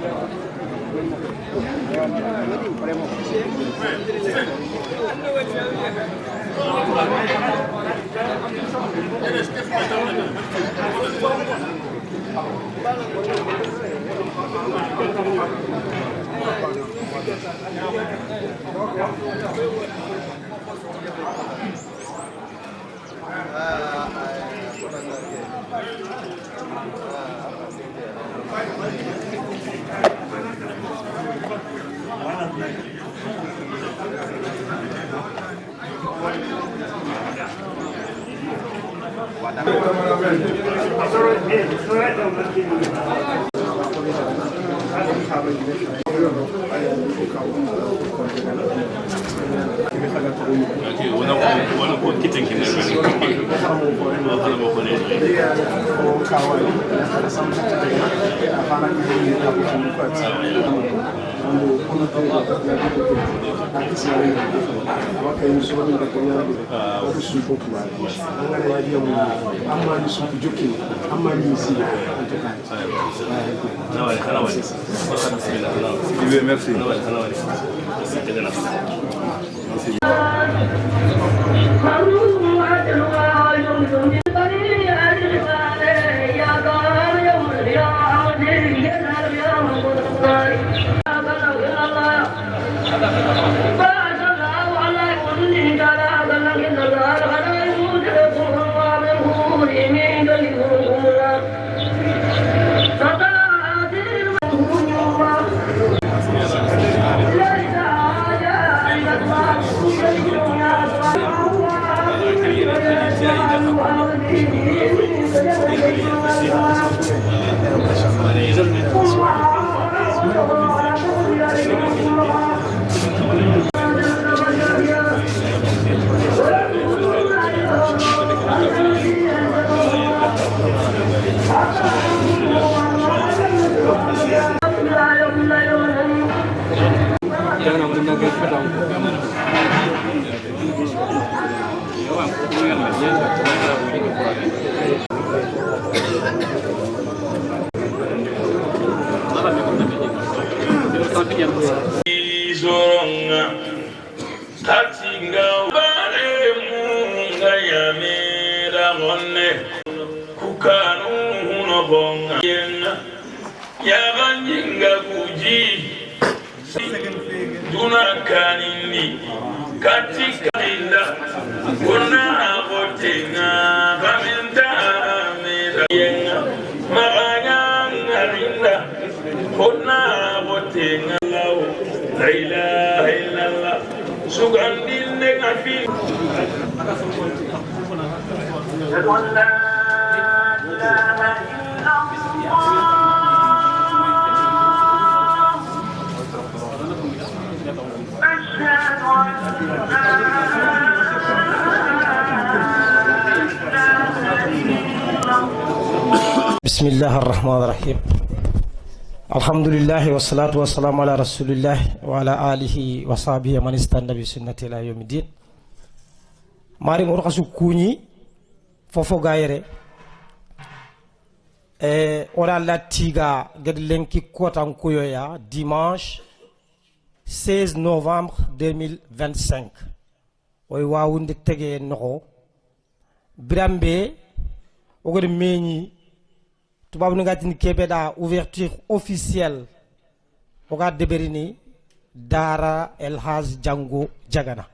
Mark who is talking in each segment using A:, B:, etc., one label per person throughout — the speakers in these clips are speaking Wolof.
A: Merci.
B: بسم الله الرحمن الرحيم الحمد لله والصلاة والسلام على رسول الله وعلى آله وصحبه من استنى بسنته إلى يوم الدين ماري مرقسو كوني فوفو غايري ora la tiga gad lenki kotan koyoya dimanche 16 novembre 2025 oy wawunde tege noko Birambe ogor meñi tubabu nga tin kebeda ouverture officielle oga deberini Dara El Hadj Django Diagana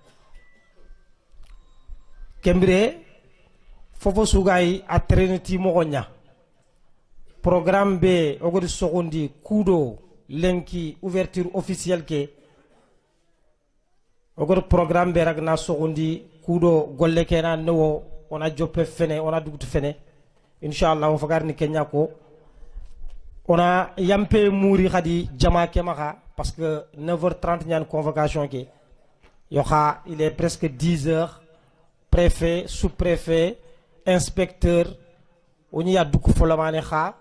B: kembre fofo sugay a trinity mogonya programme B ogor sogondi kudo lenki ouverture officielle ke ogor programme B ragna sogondi kudo golle kena no ona joppe fene ona dugutu fene inshallah o fagarni kenya ko ona yampe mouri khadi jama kemaka parce que 9h30 ñan convocation ke yo kha il est presque 10h préfet sous-préfet inspecteur oni ya duku folamane kha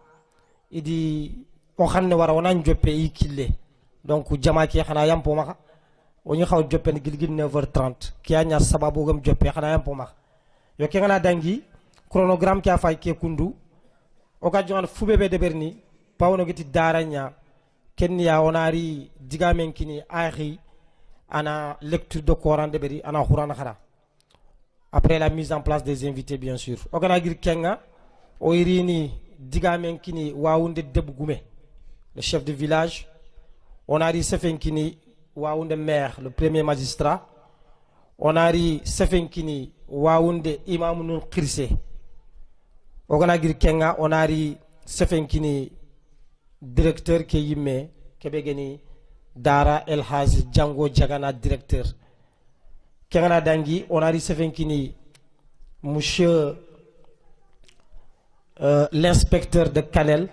B: idi o xamne wara wona joppe yi kille donc jama ke xana yampo maka oni xaw joppe ni gilgil 9h30 ki anya sababu gam joppe xana yampo maka yo ke ngana dangi chronogramme qui a fait que kundu occasion fubebe de berni pawno giti daranya kenya onari digamen kini ahi ana lecture de Coran de beri ana Quran khara après la mise en place des invités bien sûr ogana gir kenga o irini digamen kini wawunde debgume le chef de village onari sefenkini wawunde maire le premier magistrat onari sefenkini wawunde imamunul qirse ogana gir kenga onari sefenkini directeur ke yimme kebe geni dara El Hadj Jango Jagana directeur kengana dangi onari sefenkini monsieur l'inspecteur de Kanel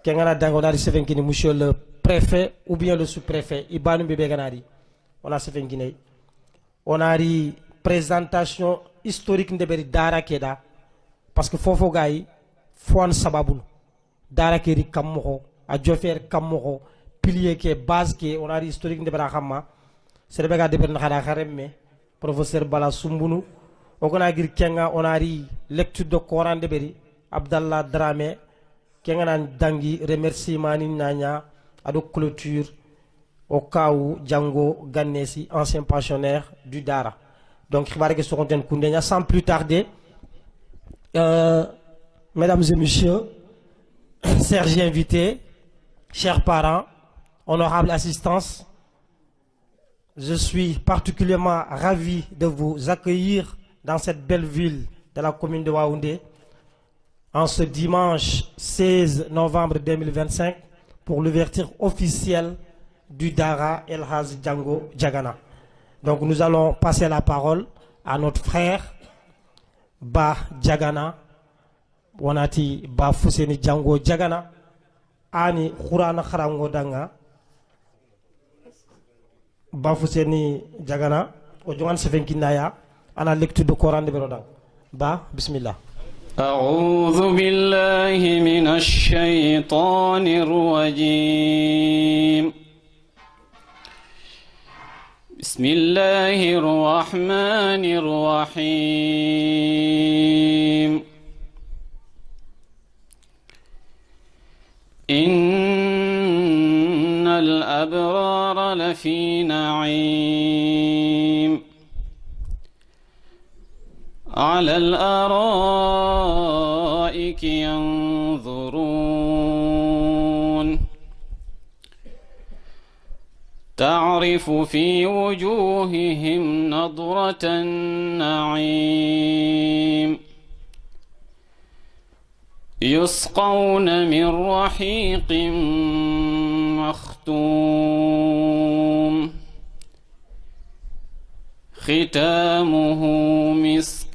B: kengana dangi onari sefenkini monsieur le préfet ou bien le sous-préfet ibanu bebe ganari on a sefenkini onari présentation historique ndeberi dara keda parce que fofo gay fon sababul dara keri kammo a jofer kammo pilier ke base ke onari historique ndebera xamma serbe ga deber na xara xaremme professeur Bala Sumbunu ogona gir kenga onari lecture de Coran deberi Abdallah Dramé kenga nan dangi remerciement ni nanya ado clôture au cas où Django Gannesi ancien pensionnaire du Dara donc xibare ke sokonten kundenya sans plus tarder mesdames et messieurs Serge invité, chers parents, honorable assistance, je suis particulièrement ravi de vous accueillir dans cette belle ville de la commune de Waoundé en ce dimanche 16 novembre 2025 pour l'ouverture officielle du Dara El Hadj Django Jagana. Donc nous allons passer la parole à notre frère Ba Jagana. Wanati Ba Fuseni Django Jagana ani Qur'an kharango danga Ba Fuseni Jagana o jongan sefenkinaya ana lecture de Coran de Berodang Ba bismillah
C: أعوذ بالله من الشيطان الرجيم بسم الله الرحمن الرحيم إن الأبرار لفي نعيم على الأرائك ينظرون تعرف في وجوههم نضرة النعيم يسقون من رحيق مختوم ختامه مسك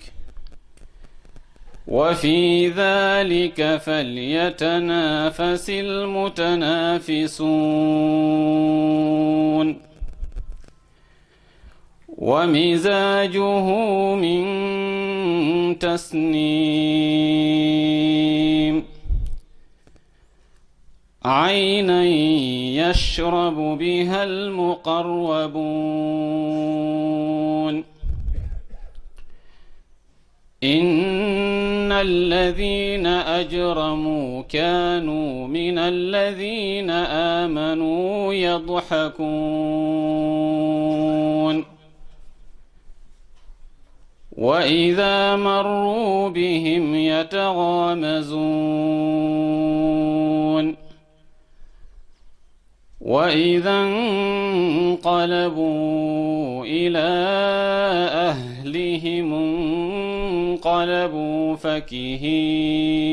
C: وفي ذلك فليتنافس المتنافسون ومزاجه من تسنيم عينا يشرب بها المقربون إن الذين أجرموا كانوا من الذين آمنوا يضحكون وإذا مروا بهم يتغامزون وإذا انقلبوا إلى أهلهم انقلبوا فكهين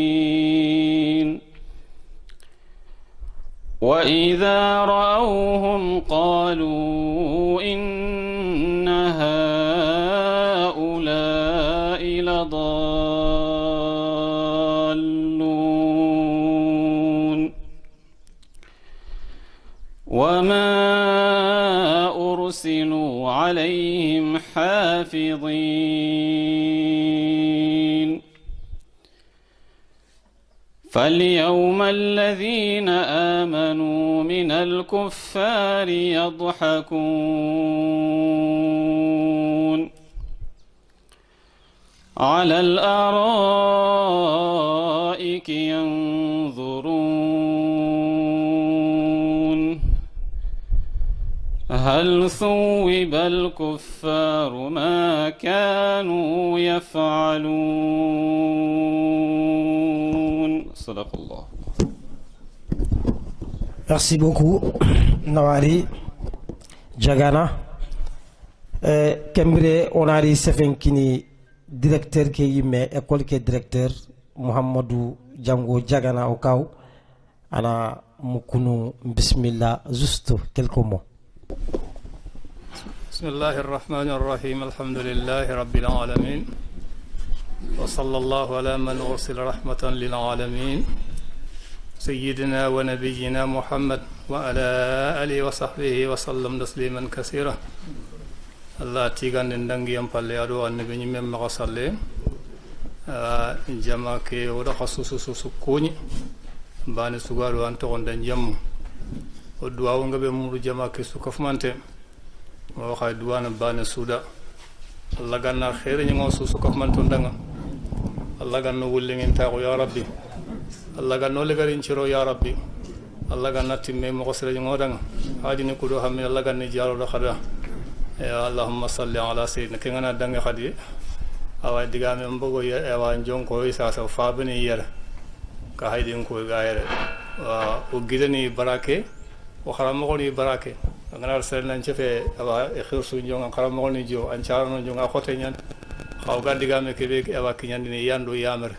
C: وإذا رأوهم قالوا إن هؤلاء لضالون وما أرسلوا عليهم حافظين فاليوم الذين آمنوا من الكفار يضحكون على الأرائك ينظرون هل ثوب الكفار ما كانوا يفعلون صدق الله.
B: Merci beaucoup Nawari Jagana. Kembire onari sefenkini directeur ke yimme école ke directeur Muhammadu Jango Jagana o kaw ana mukunu bismillah juste quelques mots.
D: بسم الله الرحمن الرحيم الحمد لله رب العالمين وصلى الله على من أرسل رحمة للعالمين سيدنا ونبينا محمد وعلى آله وصحبه وسلم تسليما كثيرا الله تيغان ندنگي يمبالي أدو النبي نمم مغسالي جماكي ودا خصوصو سكوني باني سوغارو أنتو دنجم ودعاو نغبي مورو جماكي سكفمانتي waxay duwana bana suda Allah ganna khair ñi ngo su ko man to ndanga Allah ganno wulle ngin taako ya rabbi Allah ganno le garin ciro ya rabbi Allah ganna timme mo ko sere ngo danga haadi ni ko do hammi Allah ganni jaro do khada ya Allahumma salli ala sayyidina ke ngana danga khadi awa digame mbogo ya awa jonko isa sa fabani yara ka haydi ko gaayere wa o gidani barake o kharam ko ni barake ngana sel nan ci fe aba khir su jonga kharam mo ni jo an charno jonga khote nyan xaw gandigame ke be aba kinyan ni yandu yamer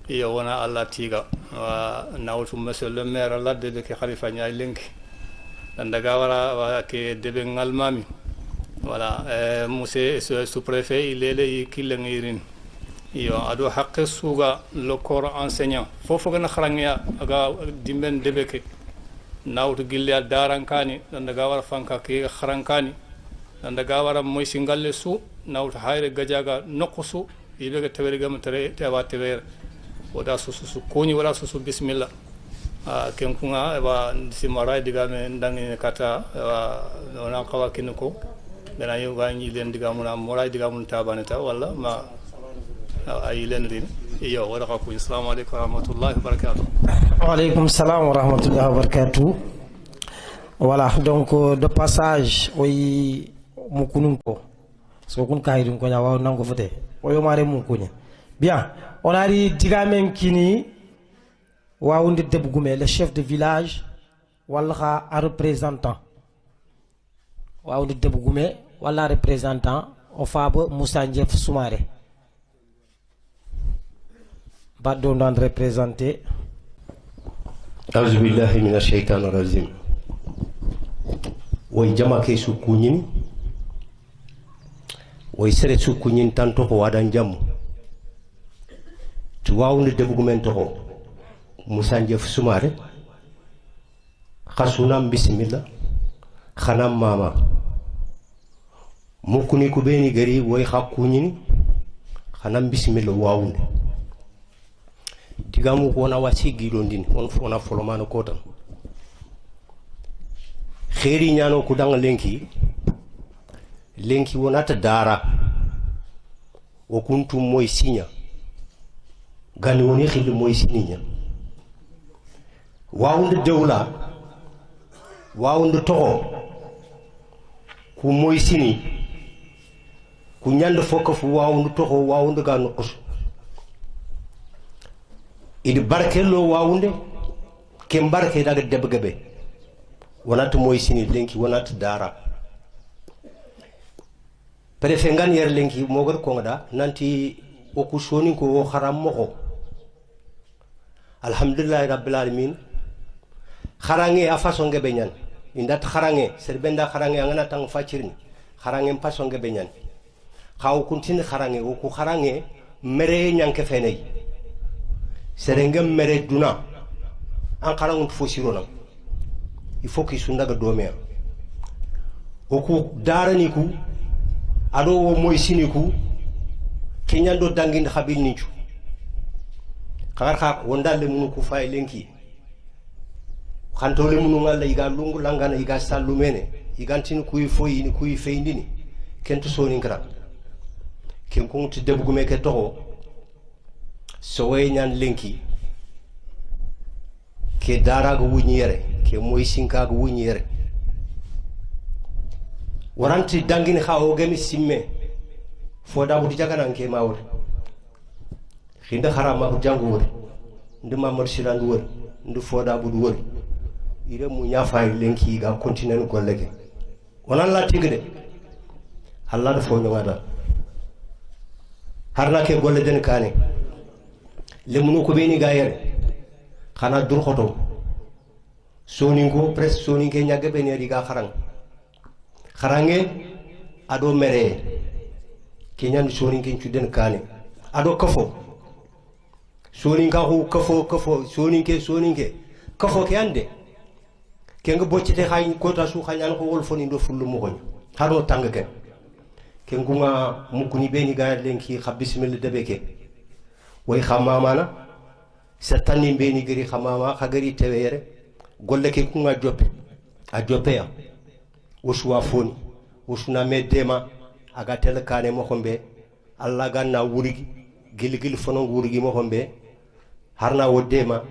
D: iyo wona Allah tiga wa nawtu monsieur le maire ladde de ke khalifa nyaay lenki dan daga wara wa ke debe ngalmami voilà monsieur sous préfet il est kille ngirin iyo ado haqqe suga le corps enseignant fofu gana kharangya aga dimben debe ke nawtu gille darankani dan daga wara fanka ke kharankani dan daga wara moy singalle su nawtu hayre gajaga nokusu yibe ga tawere gam tare tewa tawere wada susu koni wala susu bismillah ken kunga wa simara diga me ndangi kata ona kawa kinko dana yo ganyi len diga mun moray diga mun tabaneta wala ma ay len rin iyo wala ko assalamu alaykum wa rahmatullahi wa barakatuh.
B: Wa alaykum salam wa rahmatullahi wa barakatuh. Voilà, donc de passage oyi mukununko so kun kayidum ko nyawa nango fote oyo mare mukunya bien on a dit digamen kini wawunde debgume le chef de village wala a représentant wawunde debgume wala représentant o fabo Moussa Ndief Soumaré baddo ndan représenter.
E: أعوذ بالله من الشيطان الرجيم ويجمع كيسو كونين ويسرسو كونين تانتو وادان جامو تواون دبغمن تو موسى نجف سوماري خاسونام بسم الله خنام ماما مكوني كوبيني غري وي خاكونين خنام بسم الله واون digamu ko na wasi gilondin on fona folomano kotan khairi nyano ku dang lenki wonata dara o kuntum moy sinya gani woni khil moy sininya wawunde dewla wawunde toho ku moy sini ku nyande fokofu wawunde toho wawunde ganu qus idi barkello wawunde ke barke daga debgabe wonata moy sini lenki wonata dara préfet ngan yer lenki mogor ko ngada nanti o ku soni ko o haram moko alhamdulillah rabbil alamin kharange afaso ngebe nyan indat kharange serbenda kharange ngana tang facirini kharange paso ngebe nyan khaw kuntini kharange o ku kharange mere nyanke feney serengem mere duna an kharangu fo sirona il faut qu'il sundaga domea o ku darani ku ado wo moy siniku kenyando dangin khabil nichu khar khak wondalle munu ku fay lenki khantole munu ngalla iga lungu langana iga sallu mene igantini kuy foyi ni kuy feyndini kento soni ngara ken kunti debgume ke toho sowe nyan lenki ke daraga wunyere ke moy sinkaga wunyere waranti dangini kha o gemi simme foda budi jaganan ke mawr khinda harama bu jangu wor ndu mamar siran wor ndu foda budi wor ire mu ñafaay lenki ga continue golle ke wonan la tigde Allah da fo ngada harna ke golle den kane lemunu ko beni ga yere xana dur xoto soningo presque soninge ñagge beni ri ga xarange ado mere kenyan soninge ci den kane ado kafo soninga hu kafo soninge kafo ke ande kenga boccite hay kota su xañan ko wol foni do fullu mo ko haro tangke kengunga mukuni beni ga lenki kha bismillah debeke way khamama satani beni gari khamama khagari tewere golle ke kunga joppe a joppe ya uswa foni usna medema aga tel kane mo khombe alla ganna wurigi gilgil fono wurigi mo khombe harna wodema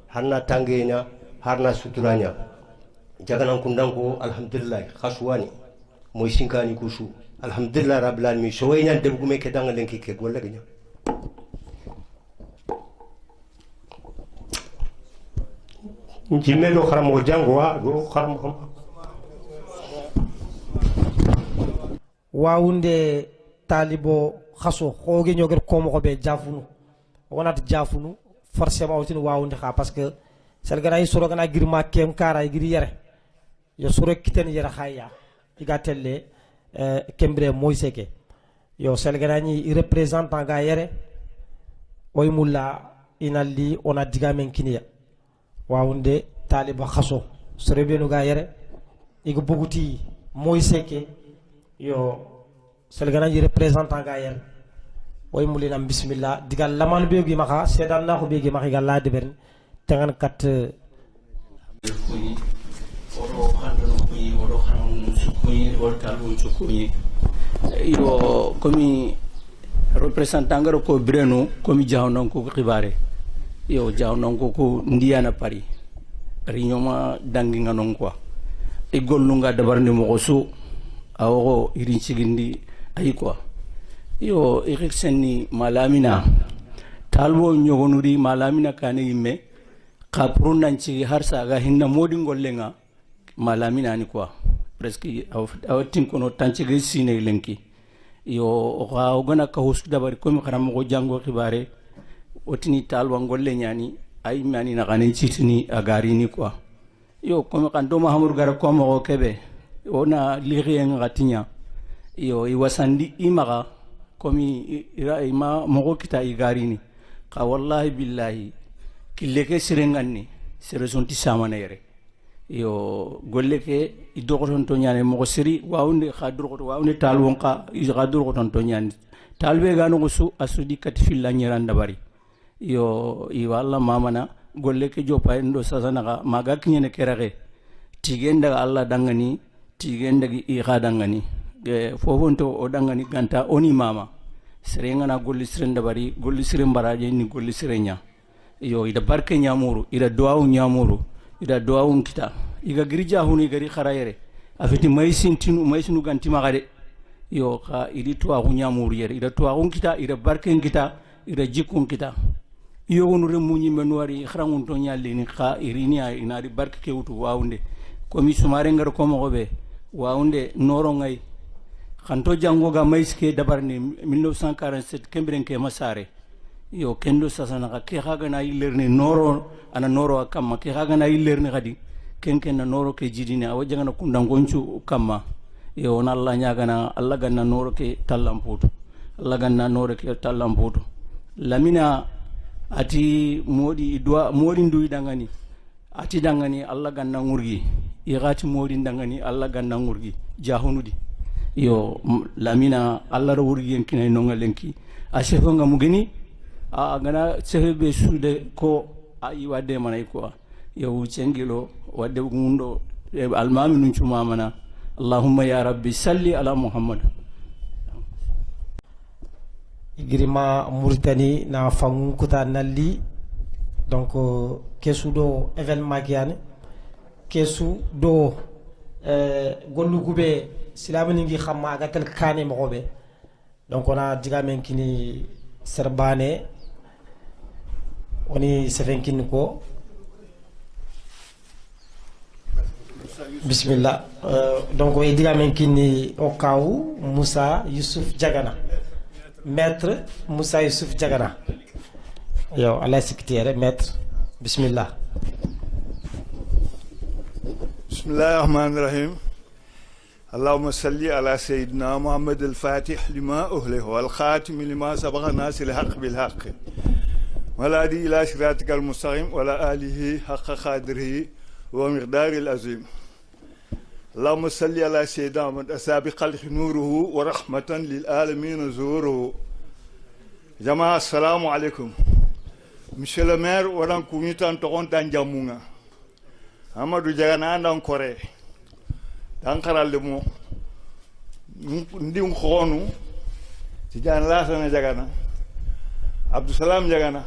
E: harna tangena harna suturanya jaganan kundanko alhamdulillah khaswani moy sinkani kusu alhamdulillah rabbil alamin so wayna debgume ke dangal lenki ke golle ganya njimelo kharamo jangwa go kharamo
B: wawunde talibo khaso xoge ñoger ko mo be jafunu wonat jafunu forcément wotini wawunde kha parce que sel gana soro gana girma kem kara giri yere yo soro kiten yere khaya iga telle kembre moyseke yo sel gana ni représentant ga yere oy mulla inalli ona diga men kiniya wawunde taliba khaso soro benu ga yere iga boguti moyseke yo sel gana ni représentant ga yere oy mulina bismillah digal lamal beegi maka sedan na ko beegi maka galla de bern tangan kat
F: kuni odo khando kuni odo khanon sukuni odo talun sukuni yo komi représentant ngaro ko breno komi jawnon ko khibare yo jawnon ko ndiyana pari riñoma dangi nganon quoi e gollunga dabarni mo so awo irin sigindi ay quoi yo iriksenni malamina talbo nyogonuri malamina kane yimme kapurun nanci har saga hinna modin gollenga malamina ni quoi presque awatin kono tanci ge sine lenki yo ga ogana ka hosu dabari komi kharam go jango khibare otini talwa golle nyani ay mani na kanen citini agari ni quoi yo komi kan do mahamur gara ko mo kebe ona lirien ngatinya yo I wasandi imaga komi ira ima mo kita igari ni ka wallahi billahi killeke sirenganni seresonti samanere yo golleke idogoton to nyane mo siri wawnde khadur ko wawnde talwonka khadur ko ton to nyane talbe gano ko su asudi kat filla nyiranda bari yo I walla mamana golleke jopa endo sasana maga kinyene kerage tigenda Allah dangani tigenda I khadangani fofonto o dangani ganta oni mama serengana golli sirenda bari golli siren baraje ni golli sirenya yo ida barke nyamuru ida duawu nyamuru ida duawu kita iga girja huni gari kharayere afiti maysinu ganti magade yo ka idi tuawu nyamuru yere ida tuawu kita ida barke kita ida jikun kita yo wonu re munyi menwari khrangun to nyalli ni kha irini ay inari barke ke wutu wawnde komi sumare ngar ko mo be wawnde noro ngay khanto jango ga mayske dabarni 1947 kembren ke masare yo kendo sasana ka ke haga na ilerni noro ana noro akamma ke haga na ilerni gadi kenken na noro ke jidini awaja na kundangonchu kamma yo na Allah nyaga na Allah ganna noro ke tallamputu Allah ganna noro ke tallamputu lamina ati modi dua modi ndu dangani ati dangani Allah ganna ngurgi igati modi dangani Allah ganna ngurgi jahunudi yo lamina Allah ro wurgi yenkina no ngalenki a shefo ngamugini a gana sehebe sude ko ayi wadde manay ko yo cengilo wadde gundo almami nun cuma mana Allahumma ya rabbi salli ala Muhammad
B: igirima Mauritanie na fangun kuta nalli donc kesu do événement kiane kesu do gollu gube silamini ngi xamma aga tel kane mogobe donc ona diga men kini serbane oni sefen kini ko bismillah donc o diga men kini o kaw Moussa Youssouf Diagana maître Moussa Youssouf Diagana yo ala secrétaire maître bismillah.
A: bismillahi rahmani rahim allahumma salli ala sayyidina muhammad al-fatih lima uhlih wal khatim lima sabaqa nasir al-haq bil haqq wala adi ila siratika al-mustaqim wala alihi haqqa qadrihi wa miqdari al-azim اللهم صل على سيدنا محمد أسابق خلق نوره ورحمة للعالمين زوره جماعة السلام عليكم monsieur le maire waɗan kuñitan togontan jammunga amadou diagana andan kore dan karalle mo ndin khonu tidiane lasana diagana abdoussalam diagana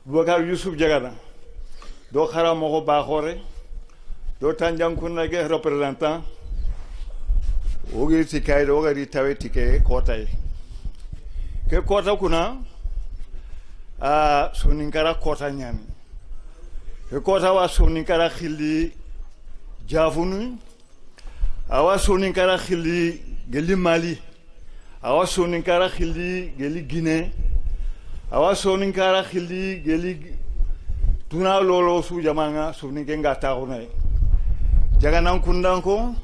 A: boubacar youssouf diagana do kharamo ko baxore do tanjankunna ge représentant ogi tikay do gari tawe tike kotay ke kota kuna a soninkara kota nyami ke kota wa soninkara khili javunu awa soninkara khili geli mali awa soninkara khili geli guinée awa soninkara khili geli tuna lolo su jamanga soninkenga taxunay jagana kundanko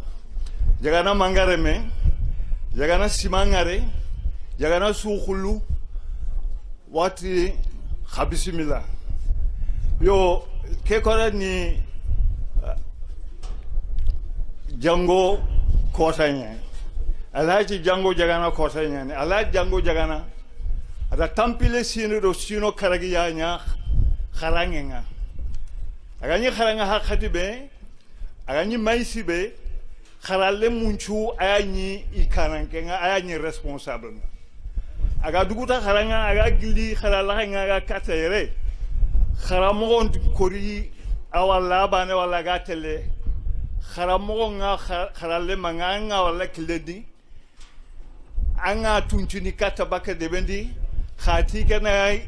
A: jagana mangareme jagana simangare jagana sukhulu wati khabisimila yo ke kore ni jango kotanya alaji jango jagana kotanya ni alaji jango jagana ada tampile sino do sino karagiya nya kharangenga agani kharanga hakati be agani maisi be kharalle munchu ayani ikanankenga ayani responsable aga duguta kharanga aga gilli kharala nga aga katayre kharamogon kori awalla bane wala gatele kharamogon nga kharalle manganga wala kiledi anga tunchini kata baka debendi khati kana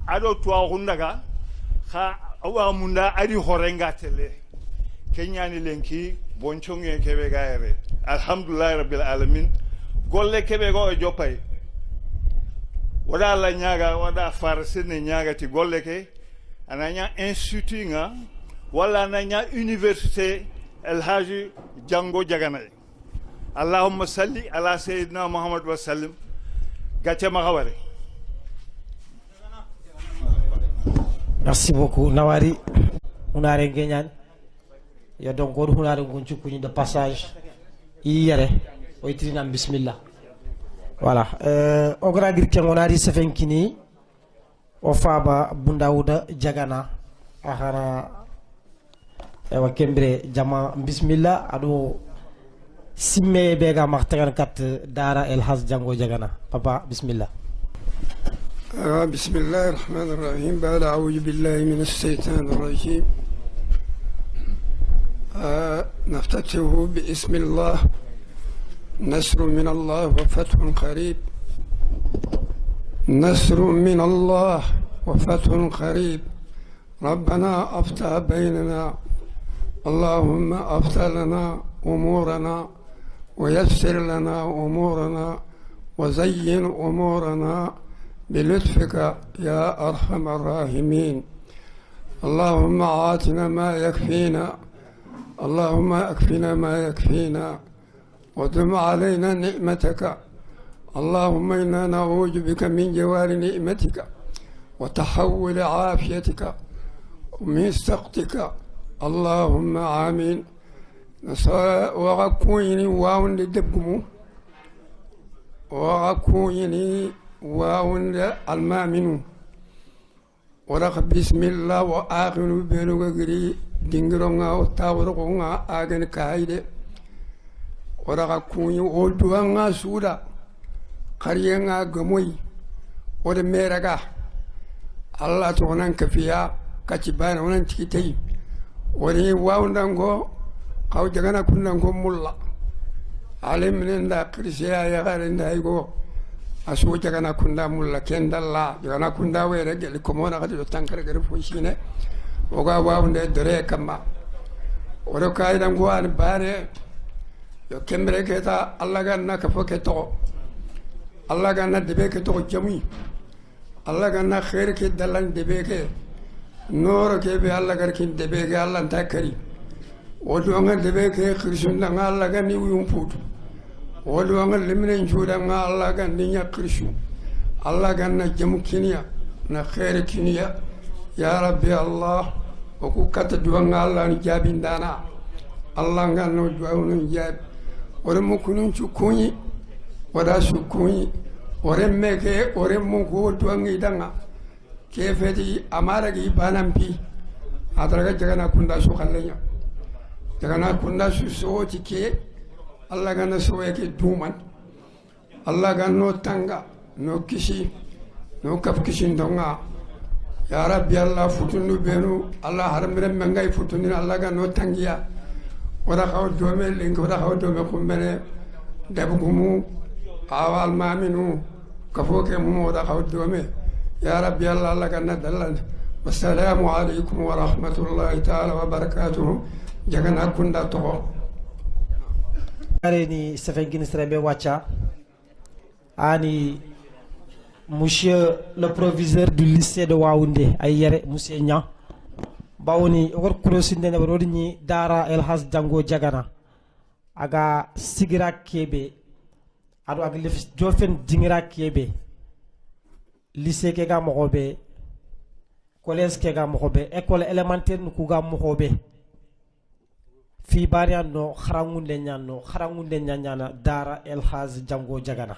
A: ado tuwa hundaga kha awa munda adi horenga tele kenyani lenki bonchonge kebe gaere alhamdulillah rabbil alamin golle kebe go jopay wada la nyaga wada farsene nyaga ti golle ke ananya institut nga wala ananya université El Hadji Jango Diagana allahumma salli ala sayyidina muhammad wa sallim gatcha magawari.
B: Merci beaucoup Nawari hunare ngenyan ya donc on hunare ngonchu kuni de passage iyere o itrina bismillah voilà ogra girke ngonari sefenkini o faba bundawuda Diagana ahara ewa kembre jama bismillah ado simme bega martagan kat dara El Hadji Jango Diagana papa bismillah.
G: بسم الله الرحمن الرحيم بعد أعوذ بالله من الشيطان الرجيم نفتتحه باسم الله نصر من الله وفتح قريب نصر من الله وفتح قريب ربنا أفتح بيننا اللهم أفتح لنا أمورنا ويسر لنا أمورنا وزين أمورنا بلطفك يا أرحم الراحمين اللهم آتنا ما يكفينا اللهم أكفنا ما يكفينا ودم علينا نعمتك اللهم إنا نعوذ بك من جوار نعمتك وتحول عافيتك ومن سخطك اللهم آمين وغكويني واون لدبمو وغكويني واون المامنو ورق بسم الله وآخر بينوغري دينغرونغا وتاورغونغا آغن كايدة ورق كوني ودوانغا سودا قرينغا غموي ودميرغا الله تونان كفيا كاتبان ونان تكتي وري واون دانغو قاو جغانا كنانغو مولا aliminen da kirsiya ya garin da igo asu jagana kunda mulla kendalla jagana kunda were gel ko mona gadi tankar gar fo shine oga wawnde dere kama oro kaydan go an bare yo kembre keta alla ganna ka fo keto alla ganna debe keto jami alla ganna khair ke dalan debe ke noro ke be alla gar kin debe ke alla takari odu anga debe ke khirsun da alla ganni yum putu odu anga limnen juda nga alla ganni nya khirsu alla ganna jamu kiniya na khair kiniya ya rabbi allah o ku kata duwanga alla ni jabindana alla ganno duwunu jab ore mo kunun cukuni wada sukuni ore meke ore mo ko duwangi danga kefeti amara gi banampi atraga jagana kunda su khallenya jagana kunda su soti ke alla ganna soye ke duman alla ganno tanga no kisi no kap kisi ndonga ya rabbi allah futunu benu allah haramre mangay futunu alla ganno tangiya wada xaw doome link wada xaw doome kumbene debugumu awal maminu kafoke mu wada xaw doome ya rabbi allah alla ganna dalal wassalamu alaykum wa rahmatullahi ta'ala wa barakatuh jagana kunda to
B: ni Sefengini Srembe Wacha ani monsieur le proviseur du lycée de Waoundé ayere monsieur Nya bawni wor kurosinde ne wodni dara El Hadj Jango Jagana aga sigira kebe ado aga lef jofen dingira kebe lycée ke ga mogobe collège ke ga mogobe école élémentaire nu ku ga mogobe fi barian no kharangunde nyana dara El Hadj Jango Jagana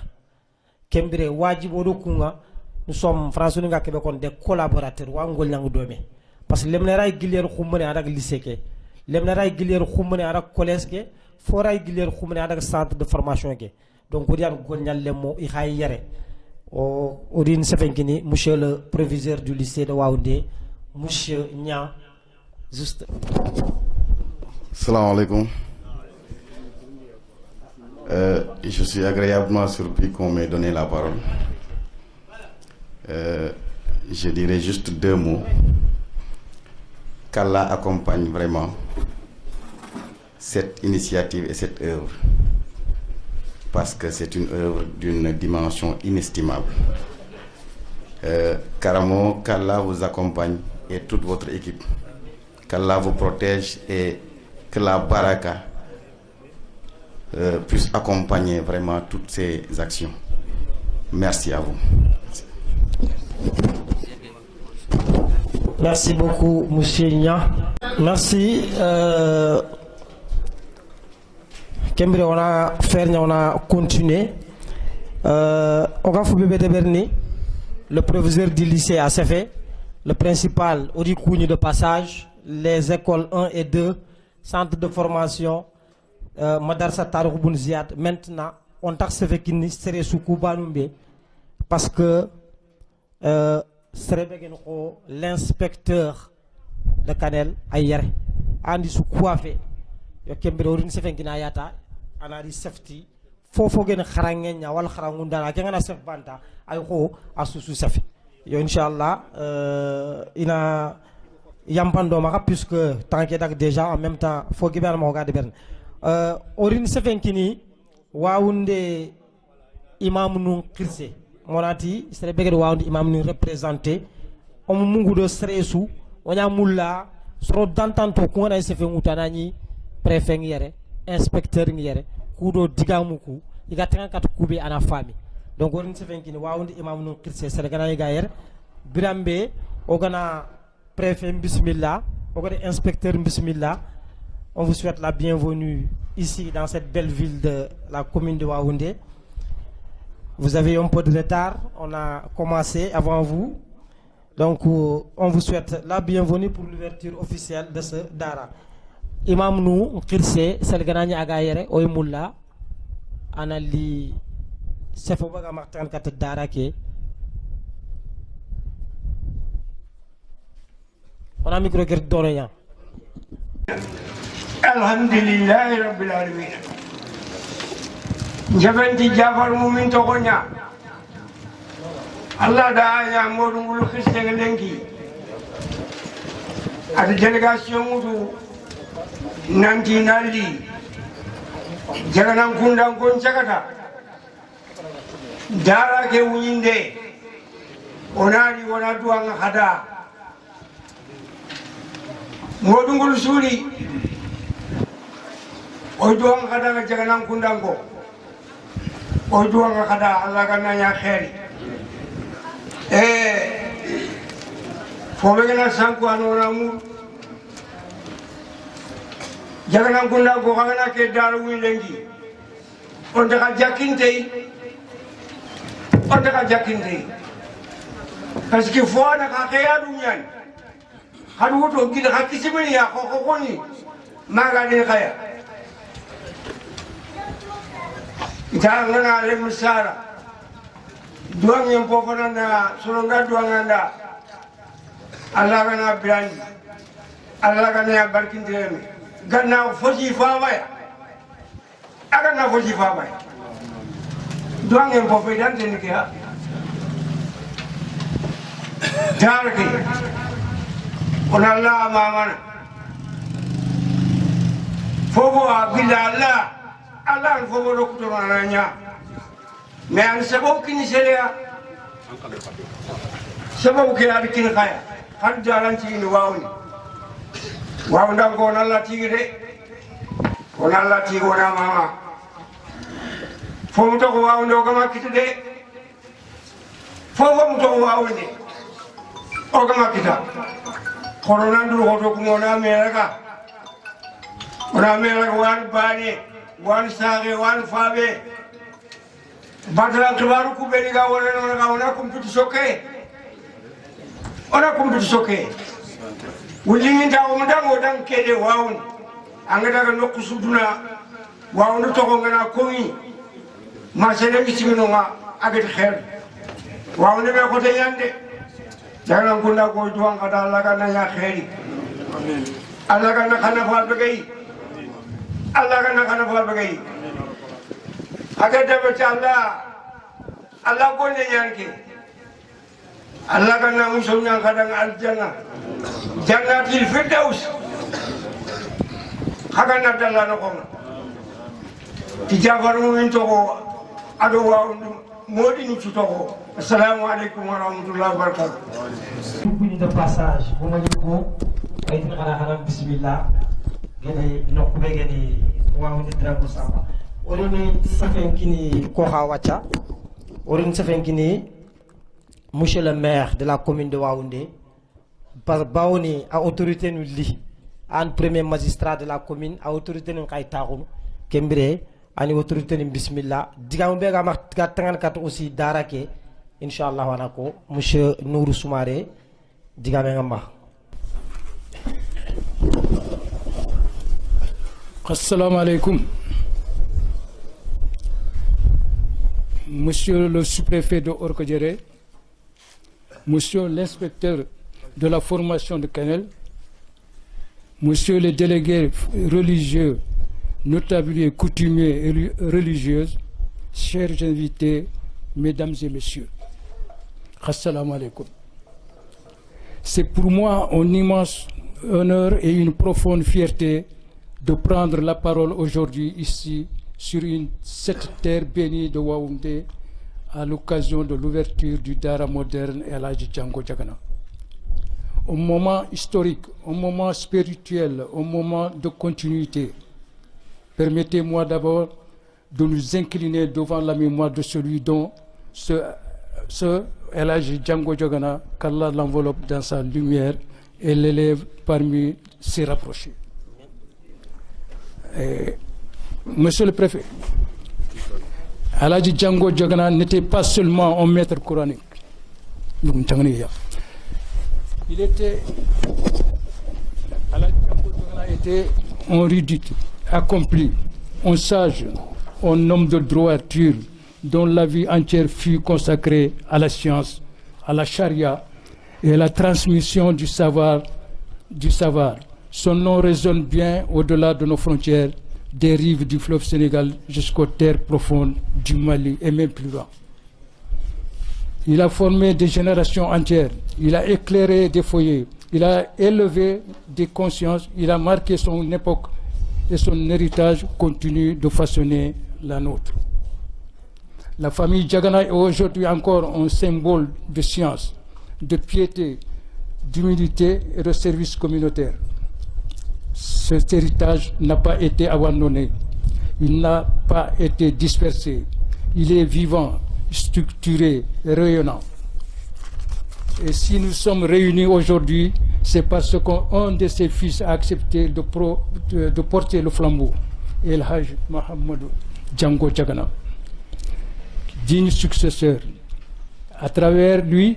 B: kembire wajibo do kunga nous sommes français nga kebe kon des collaborateurs wa ngol nyang dome parce que lemneray gilier khumane adak lycée ke lemneray gilier khumane adak collège ke foray gilier khumane adak centre de formation ke donc odian gol nyal lemo i khay yare o odin Sefengini monsieur le proviseur du lycée de Waoundé monsieur Nya juste.
H: Salam alaikum. Je suis agréablement surpris qu'on m'ait donné la parole. Je dirais juste 2 mots. Qu'Allah accompagne vraiment cette initiative et cette œuvre, parce que c'est une œuvre d'une dimension inestimable. Carrément, qu'Allah vous accompagne et toute votre équipe. Qu'Allah vous protège et que la baraka puisse accompagner vraiment toutes ces actions. Merci à vous.
B: Merci beaucoup, monsieur Nya. Merci. Kembre, on a fait, on a continué. On va faire Berni, le proviseur du lycée a fait, le principal, Orikouni de passage, les écoles 1 et 2, centre de formation, Madarsa Tarou Bounziat. Maintenant, on t'a fait qu'il serait sous Koubanumbe parce que l'inspecteur de Canel ayer andi su coiffé yo kembe orin sefen gina yata anari safety fofo gen kharange nya wal kharangunda la kenga na sef banta ay ko asusu safi yo inshallah ina yampando maka puisque tanké dak déjà en même temps fo gibe mo ga de berne orin sefen kini Waoundé imam nu kirse monati sere begere Waoundé imam nu représenté on mungu do stresu onya mulla soro dantanto ko na sefe mutanani préfet ngere inspecteur ngere kudo digamuku iga tankat kubi ana fami donc on sefe ngini Waoundé imam nu kirse sere gana gayer birambe ogana préfet bismillah ogana inspecteur bismillah. On vous souhaite la bienvenue ici dans cette belle ville de la commune de Waoundé. Vous avez un peu de retard, on a commencé avant vous. Donc on vous souhaite la bienvenue pour l'ouverture officielle de ce Dara. Imam nous, Kirse, Selganani Agayere, Oymula, Anali, Sefobaga Martin Kat Dara ke. On a micro qui donne.
I: الحمد لله رب العالمين
G: jafenti jafar mumin togonya Allah da ya modun gulu christian lenki ada délégation mutu nanti naldi jaganan kundan kon cakata dara ke wunyinde onari wona duanga hada modun gulu suri o duanga hada ga jaganan kundan ko o duanga hada Allah kana ya khairi fobegena sanku anoramu jaganan kundan ko kana ke daru wilengi on daga jakinte parce que fo na ka kaya dunyan hadu to gida hakisimini ya ko ni maga ni kaya ita ngana le musara duang yang pofonanda sulonga duanganda Allah kana brand Allah kana barkindeme ganna fosi fawaya aga na fosi fawaya duang yang pofodan den ke ha darke onalla amamana fofo abilla Allah fofo doktor ananya mais an sababu kini selia sababu ke ar kin khaya har jalan ci ni wawni wawndam ko Allah tigide on Allah tigo na mama fo to ko wawndo ko makitude fo to ko wawndi o ko makita corona ndu ko to ko mona meraka ona meraka wan bani wan saage wan faabe badran kibaru ku beni ga wona kumputu soke wulini ndawo ndango dan kede wawun anga daga nokku suduna wawun to ko ngana koyi ma sene bisimino ma agati khair wawun be ko te yande jalan kunda ko duwan kada Allah kana ya khairi amin Allah kana kana fa begai Allah kana kana fa begai aga dabe Allah gonne yanke Allah kana musunya kadang aljanna jannatil firdaus khagana dalla no ko tijafar mumin to ko ado wa modi ni to ko assalamu alaikum wa rahmatullahi wa barakatuh
B: bini de passage bu ma joko ay tin xana bismillah gene nokku be gene waawu ni drago sama orini safen kini ko hawacha orini safen kini monsieur le maire de la commune de Waoundé par bawni a autorité nu li an premier magistrat de la commune a autorité nu kay taxum kembire ani autorité ni bismillah digam be ga mak 54 aussi darake inshallah wana ko monsieur Nourou Soumaré digame ngamba
I: assalamu alaikum. Monsieur le sous-préfet de Orkodjere, Monsieur l'inspecteur de la formation de Canel, Monsieur les délégués religieux, notables, coutumiers et religieuses, chers invités, mesdames et messieurs, assalamu alaikum. C'est pour moi un immense honneur et une profonde fierté de prendre la parole aujourd'hui ici sur cette terre bénie de Waoundé à l'occasion de l'ouverture du Dara moderne El Hadji Django Djagana. Un moment historique, un moment spirituel, un moment de continuité. Permettez-moi d'abord de nous incliner devant la mémoire de celui dont ce El Hadji Django Djagana, qu'Allah l'enveloppe dans sa lumière et l'élève parmi ses rapprochés. Monsieur le préfet, El Hadji Django Djagana n'était pas seulement un maître coranique. Il était, El Hadji Django Djagana était un érudit accompli, un sage, un homme de droiture dont la vie entière fut consacrée à la science, à la charia et à la transmission du savoir. Son nom résonne bien au-delà de nos frontières, des rives du fleuve Sénégal jusqu'aux terres profondes du Mali et même plus loin. Il a formé des générations entières, il a éclairé des foyers, il a élevé des consciences, il a marqué son époque et son héritage continue de façonner la nôtre. La famille Diagana est aujourd'hui encore un symbole de science, de piété, d'humilité et de service communautaire. Cet héritage n'a pas été abandonné, il n'a pas été dispersé, il est vivant, structuré, rayonnant. Et si nous sommes réunis aujourd'hui, c'est parce qu'un de ses fils a accepté de porter le flambeau, El Haj Mohamed Django Diagana, digne successeur. À travers lui,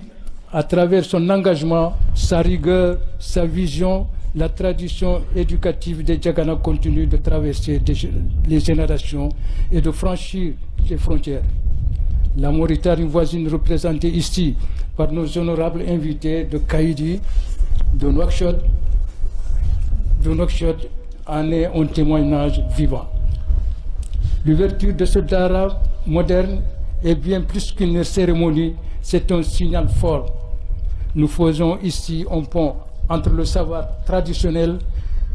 I: à travers son engagement, sa rigueur, sa vision, la tradition éducative des Diagana continue de traverser les générations et de franchir les frontières. La Mauritanie voisine représentée ici par nos honorables invités de Kaïdi, de Nouakchott en est un témoignage vivant. L'ouverture de ce Dara moderne est bien plus qu'une cérémonie, c'est un signal fort. Nous faisons ici un pont entre le savoir traditionnel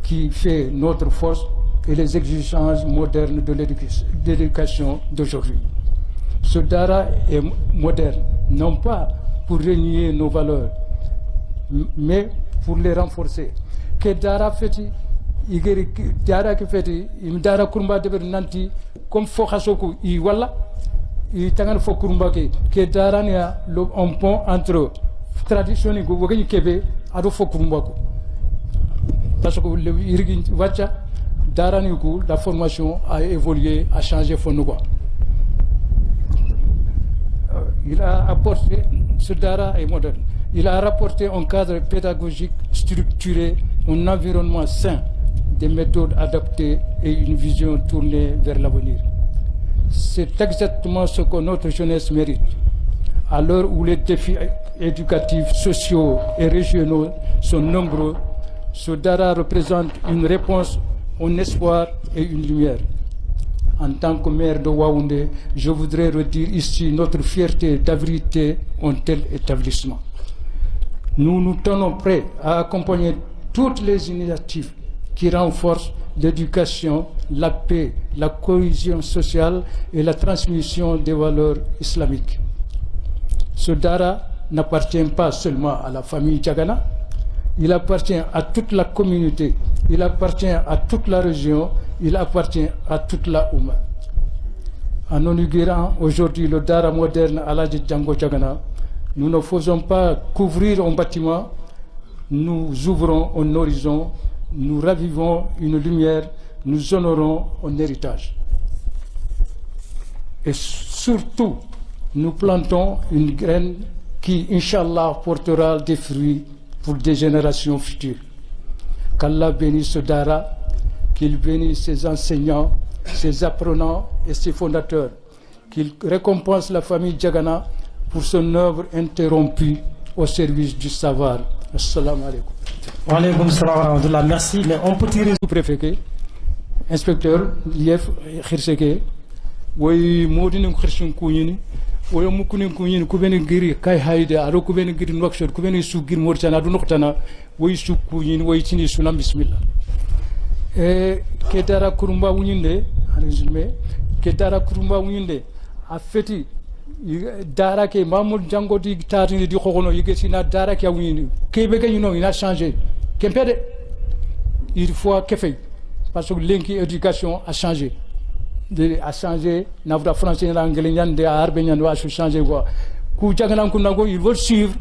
I: qui fait notre force et les exigences modernes de l'éducation d'aujourd'hui. Ce Dara est moderne, non pas pour renier nos valeurs, mais pour les renforcer. Que Dara feti, Dara que feti, Dara Kurumba de Nanti, comme Fokasoku, Iwala, Tangan Fokurumba, que Dara n'est un pont entre traditionnel Gouvernement Québec et Fokurumba. Parce que le Irgin Wacha, Dara Nikou, la formation a évolué, a changé Fonouba. Il a apporté, ce Dara est moderne, il a rapporté un cadre pédagogique structuré, un environnement sain, des méthodes adaptées et une vision tournée vers l'avenir. C'est exactement ce que notre jeunesse mérite. À l'heure où les défis éducatifs, sociaux et régionaux sont nombreux, ce Dara représente une réponse, un espoir et une lumière. En tant que maire de Waoundé, je voudrais redire ici notre fierté d'abriter un tel établissement. Nous nous tenons prêts à accompagner toutes les initiatives qui renforcent l'éducation, la paix, la cohésion sociale et la transmission des valeurs islamiques. Ce Dara n'appartient pas seulement à la famille Diagana, il appartient à toute la communauté, il appartient à toute la région, il appartient à toute la Oumma. En inaugurant aujourd'hui le Dara moderne à l'âge de Django Diagana, nous ne faisons pas couvrir un bâtiment, nous ouvrons un horizon, nous ravivons une lumière, nous honorons un héritage. Et surtout, nous plantons une graine qui, Inch'Allah, portera des fruits pour des générations futures. Qu'Allah bénisse ce Dara, qu'il bénisse ses enseignants, ses apprenants et ses fondateurs, qu'il récompense la famille Diagana pour son œuvre interrompue au service du savoir. Assalamu alaikum.
B: Wa alaikum salam wa rahmatullah. Merci, mais on peut tirer
I: sous-préfet, inspecteur, lief, khirseke, way modine khirsun kunyini, way mukunin kunyini kubeni giri kai haide, aro kubeni giri Nouakchott, kubeni su giri Mauritanie, adu noktana, way su kunyini, way tini sulam bismillah. Ke Dara Kurumba wunyinde, en résumé, ke Dara Kurumba wunyinde, a feti Dara ke Mamoud Django di tatini di khokono yigesina Dara ke wunyini, Québec il a changé. Kempede, il faut que fait parce que l'éducation a changé. A changé, n'a français, l'anglais, l'anglais, l'arabe, a changé quoi. Ils veulent suivre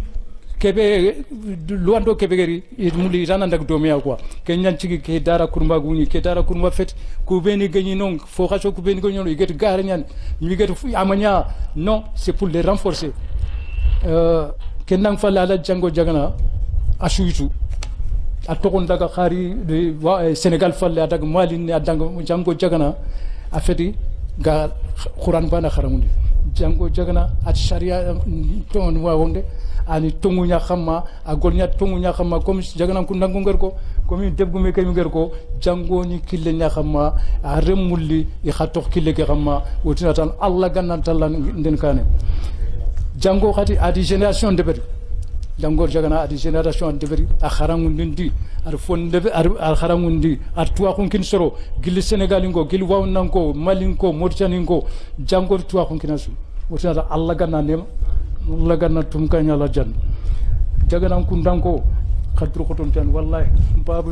I: Québec, loin de Québec, ils moulent Ranandak Domea quoi. Kenyan Tiki, Kedara Kurma Guni, Kedara Kurma Fet, Koubeni Gagnon, Foracho Koubeni Gagnon, you get Garnian, you get Amania. Non, c'est pour les renforcer. Kenang Falala Django Diagana, Ashuitu. A tokondaga khari de Sénégal falle adag Mali ne adag Django Diagana a feti ga Quran bana kharamundi Django Diagana at sharia ton wa wonde ani tongunya khama a golnya tongunya khama comme Diagana kundango ngerko comme debgume kay ngir ko jangoni kille nya xamma a remulli i khatok kille ke xamma wotina tan Allah ganna talan den kane jango khati adi generation de bari jango jagana adi generation de bari a kharangundi ar fonde ar kharangundi ar tuwa kun kin soro gil Senegal ngo gil wawnanko malinko mortaninko jango tuwa kun kinasu wotina tan Allah ganna nema Allah ganna tum kanya la jan jagana kundanko khadru khoton tan wallahi babu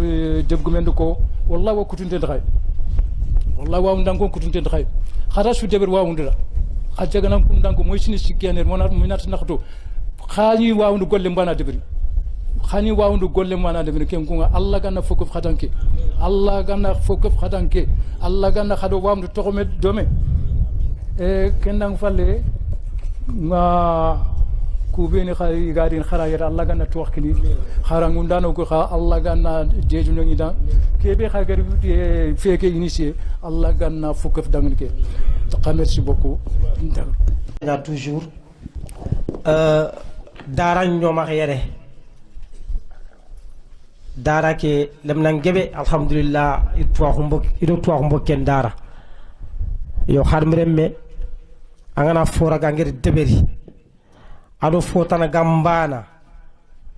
I: debgumendo ko wallahi wakutunte khay wallahi wa ndango kutunte khay khara su deber wa undira ajaga nan kum danko moy sini sikene monat minat nakhto khani wa undu golle mbana debri khani wa undu golle mbana debri ken ko Allah ganna fokof khatanke Allah ganna fokof khatanke Allah ganna khado wa undu tokome dome e ken dang falle ma kubeni khari garin kharayat Allah ganna to wakini kharangundano ko kha Allah ganna jeju ngi dan kebe khagari feke initié Allah ganna fokof dangne merci beaucoup.
B: Il y a toujours dara ñoma yere dara ke lemnan gebe alhamdulillah ido to xumbo ken dara yo xarmiremme angana fora gangere deberi ado fotana gambana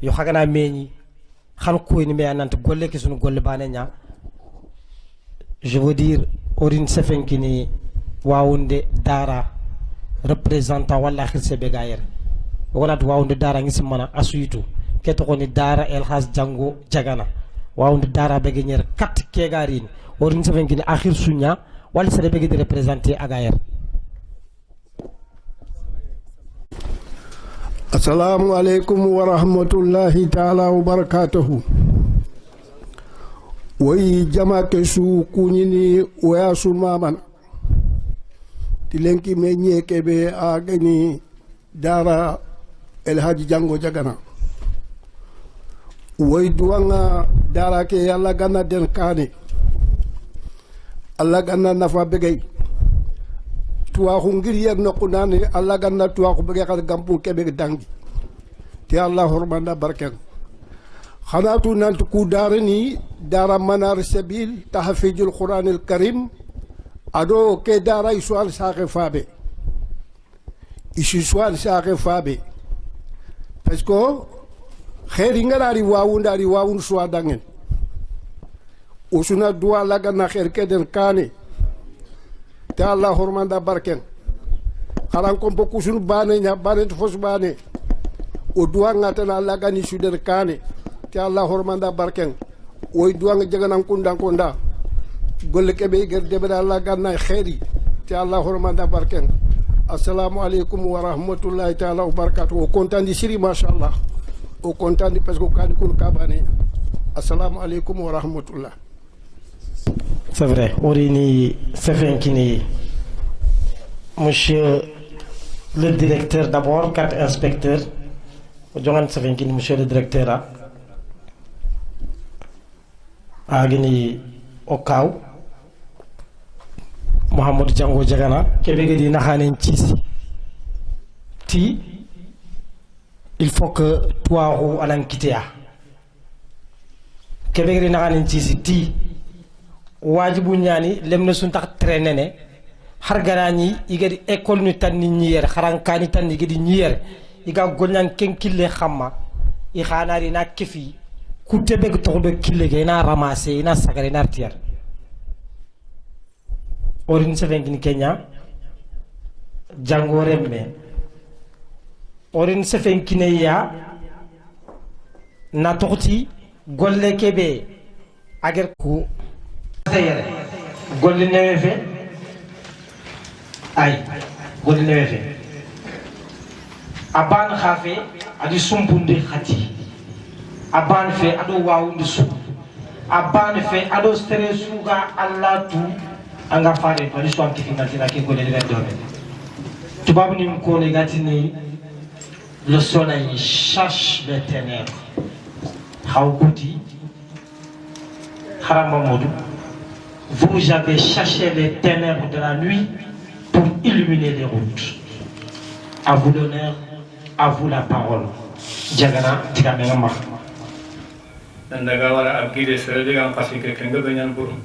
B: yo xagana meñi xan ko ni me anant golle ke sunu golle bane nya je veux dire orin sefenkini wawunde dara représentant walla khirse be gayer wala wawunde dara ngi simana asuyitu keto ko ni dara el khas jango jagana wawunde dara be genyer kat ke garin orin sefen gini akhir sunya wala sere be gidi représenter agayer.
J: Assalamu alaikum wa rahmatullahi ta'ala wa barakatuhu. Way jama ke su kunyini waya su maman tilenki me nyeke be a gani dara El Hadji Jango Jagana way duwanga dara ke yalla ganna den kane Allah ganna nafa begay tuwa ngir yer no kunane Allah ganna tuwa ko begay xal gampu kebe dangi ti Allah hormanda barken khanatu nant ku dara ni dara manar sabil tahfizul Qur'anil Karim ado ke dara isual saake fabe isual saake fabe parce que kheri ngarari wawundari wawun suwa dangen usuna dua laga na kher keden kane ta Allah hormanda barken khalan ko boku sun bane nya bane to fos bane o dua ngata na laga ni suder kane ta Allah hormanda barken oy dua nga jaganan kunda golle kebe ger debe Allah ganna khairi ti Allah hormanda barken assalamu alaikum wa rahmatullahi ta'ala wa barakatuh o kontaan di siri mashallah o kontaan di parce que kan kun kabane assalamu alaikum wa rahmatullah.
B: C'est vrai orini sefenkini monsieur le directeur d'abord carte inspecteur jongan sefenkini monsieur le directeur agini okaw Mohamed Jango Jagana kebe di naxanen ci ti il faut que toi ou alan kitea kebe di naxanen ci ti wajibu ñani lemna sun tax traîner ne har ganani igadi école ni tan ni ñiyer xarankani tan igadi ñiyer iga golñan ken kille xamma i xanari na kefi ku tebe ko to do kille ge na ramasser ina sagare na tier orin sefenkini Kenya jango remme orin sefenkine ya na tokti golle kebe ager ku sayere golle newefe ay golle newefe aban khafe adi sumpunde khati aban fe ado wawunde su aban fe ado stere suga Allah tu anga fare to so anki finati na ke golle le dobe tubabu ni ko le gatini le soleil cherche les ténèbres Haoukoudi Haram Mamadou, vous avez cherché les ténèbres de la nuit pour illuminer les routes. À vous l'honneur, à vous la parole. Diagana Tigamema.
D: nandaga wala agide sere gam pasike kenga benyan buru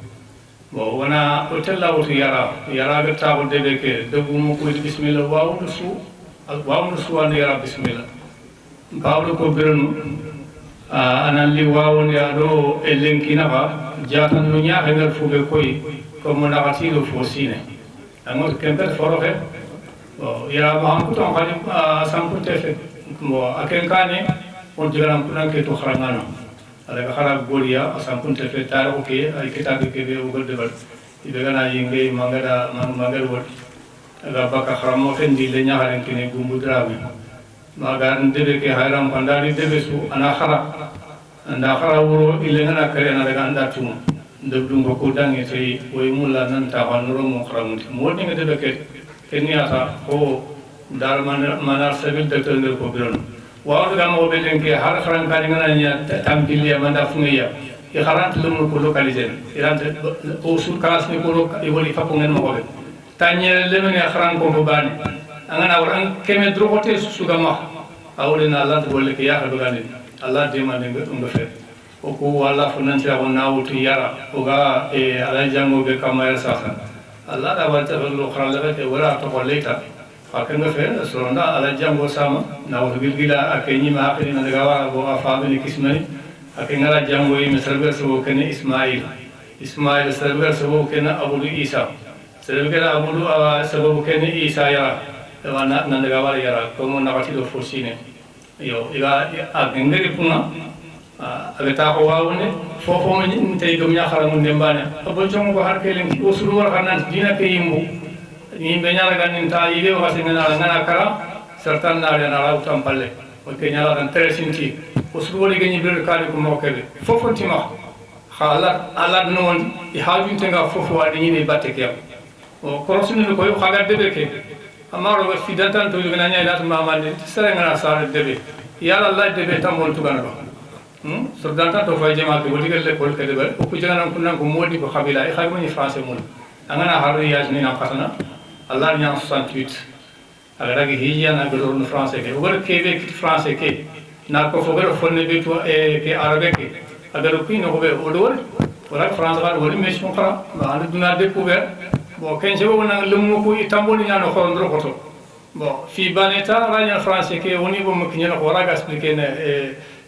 D: bo wana hotel la wutu yara ga tabu debe ke debu mu ko bismillah wa nusu an yara bismillah bawlo ko birnu analli wawon ya do elenkina ba jatan no nya hengal fube koy ko mo nagati do fosine amot kemper forofe ya ma ko ton khali sampute fe mo aken kane on digaram kunan ke to kharangano ala ka kharag goliya sampute fe taro ke ay kitabe ke be ugol debal ibegana yinge mangada mangal wot aga baka kharamo fen di le nyaaren kene gumbu drawe maga ndebe ke hayram pandari debe su ana khara wuro ile ngana kare na daga anda tum ndebdu ngoko dangi sei way mulla nan ta wanuro mo kharamuti mo dinga debe ke kenya sa ko dar manar sabil doctor ngel ko biron wa daga mo be denke har kharan ka ngana nya tampili manda fungiya e kharant lum ko localiser irante o sul kalas ni ko e woli fapo ngel mo be tanye lemene kharan ko bani angana waran keme drogote suga ma awlena Allah golle ke ya habagani Allah demande ngo fe o ko wala fonantira wonna wutu yara o ga e ala jango be kamaya sasa Allah da wata lo khrala ke wala to koleta akan fe sonda ala jango sama na o gilgila akenyi ma akeni na daga wala bo afa be kismani aken ala jango yi misalber so ken Ismail serber so ken Abu Isa serber Abu sababu ken Isa ya wana nandaga wala yara komo nakati do fosine yo iga agengeri puna agata ko wawne fofo min tay gam nya xara mun dembane abo jongo ko har kelen ki usulu war xanan dina ke yimbu ni be nyala ganin ta yibe o hasen ngana kara sertan na re na la utam palle o ke nyala dan tresinti usulu wali gani bir kali ko mo kebe fofo tima khala ala non i haju tenga fofo wadi ni batte ke o korosinu ko yo xaga debe ke amaro be fidantan to yugana nya ila ma mande serengana sare debe yalla Allah debe tamol tugana do sordanta to fay jama ke wodi gelle kol ke debe ko jana kunnan ko modi ko khabila e khayma ni français mun angana haru yaj ni na fatana Allah nya 68 agara ge hiya na gelo no français ke wor ke be français ke na ko fogero fonne be to e ke arabe ke agar ko no be odor wala france gar wori mission khara ma ande duna découvert bon ken je wona lumu ko itamboli nyano ko ndro ko to bon fi baneta ranya français ke woni bo mo kinyana ko raga expliquer ne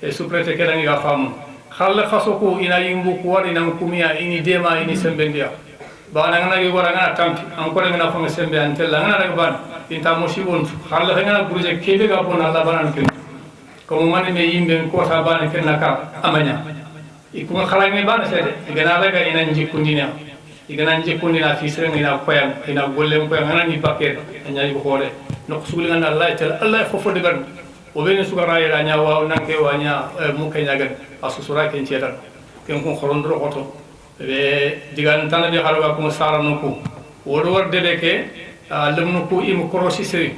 D: e sous-préfet ke la nga fam khalla khasoko ina yimbu ko wari nan kumia ini dema ini sembendia ba na ngana gi wara ngana tampi an ko ngana fam sembe an tella ngana daga ban inta mo sibon khalla ngana burje kebe ga bon Allah banan ken ko mo mani me yimbe ko ta ban ken naka amanya ikuma khala ngi ban sede gana daga ina njikundina igana njekundi na fisre ina koyam ina gollem koyam ngana ni paket nyani ko hore no sugul ngana Allah fofo de gan o bene sugara ila nya wa nanke wa nya mu kenya gan asusura ken chetan ken ko khorondro koto be digan tan bi haruga ko sara no ko wodo war de ke lemno ko im korosi seri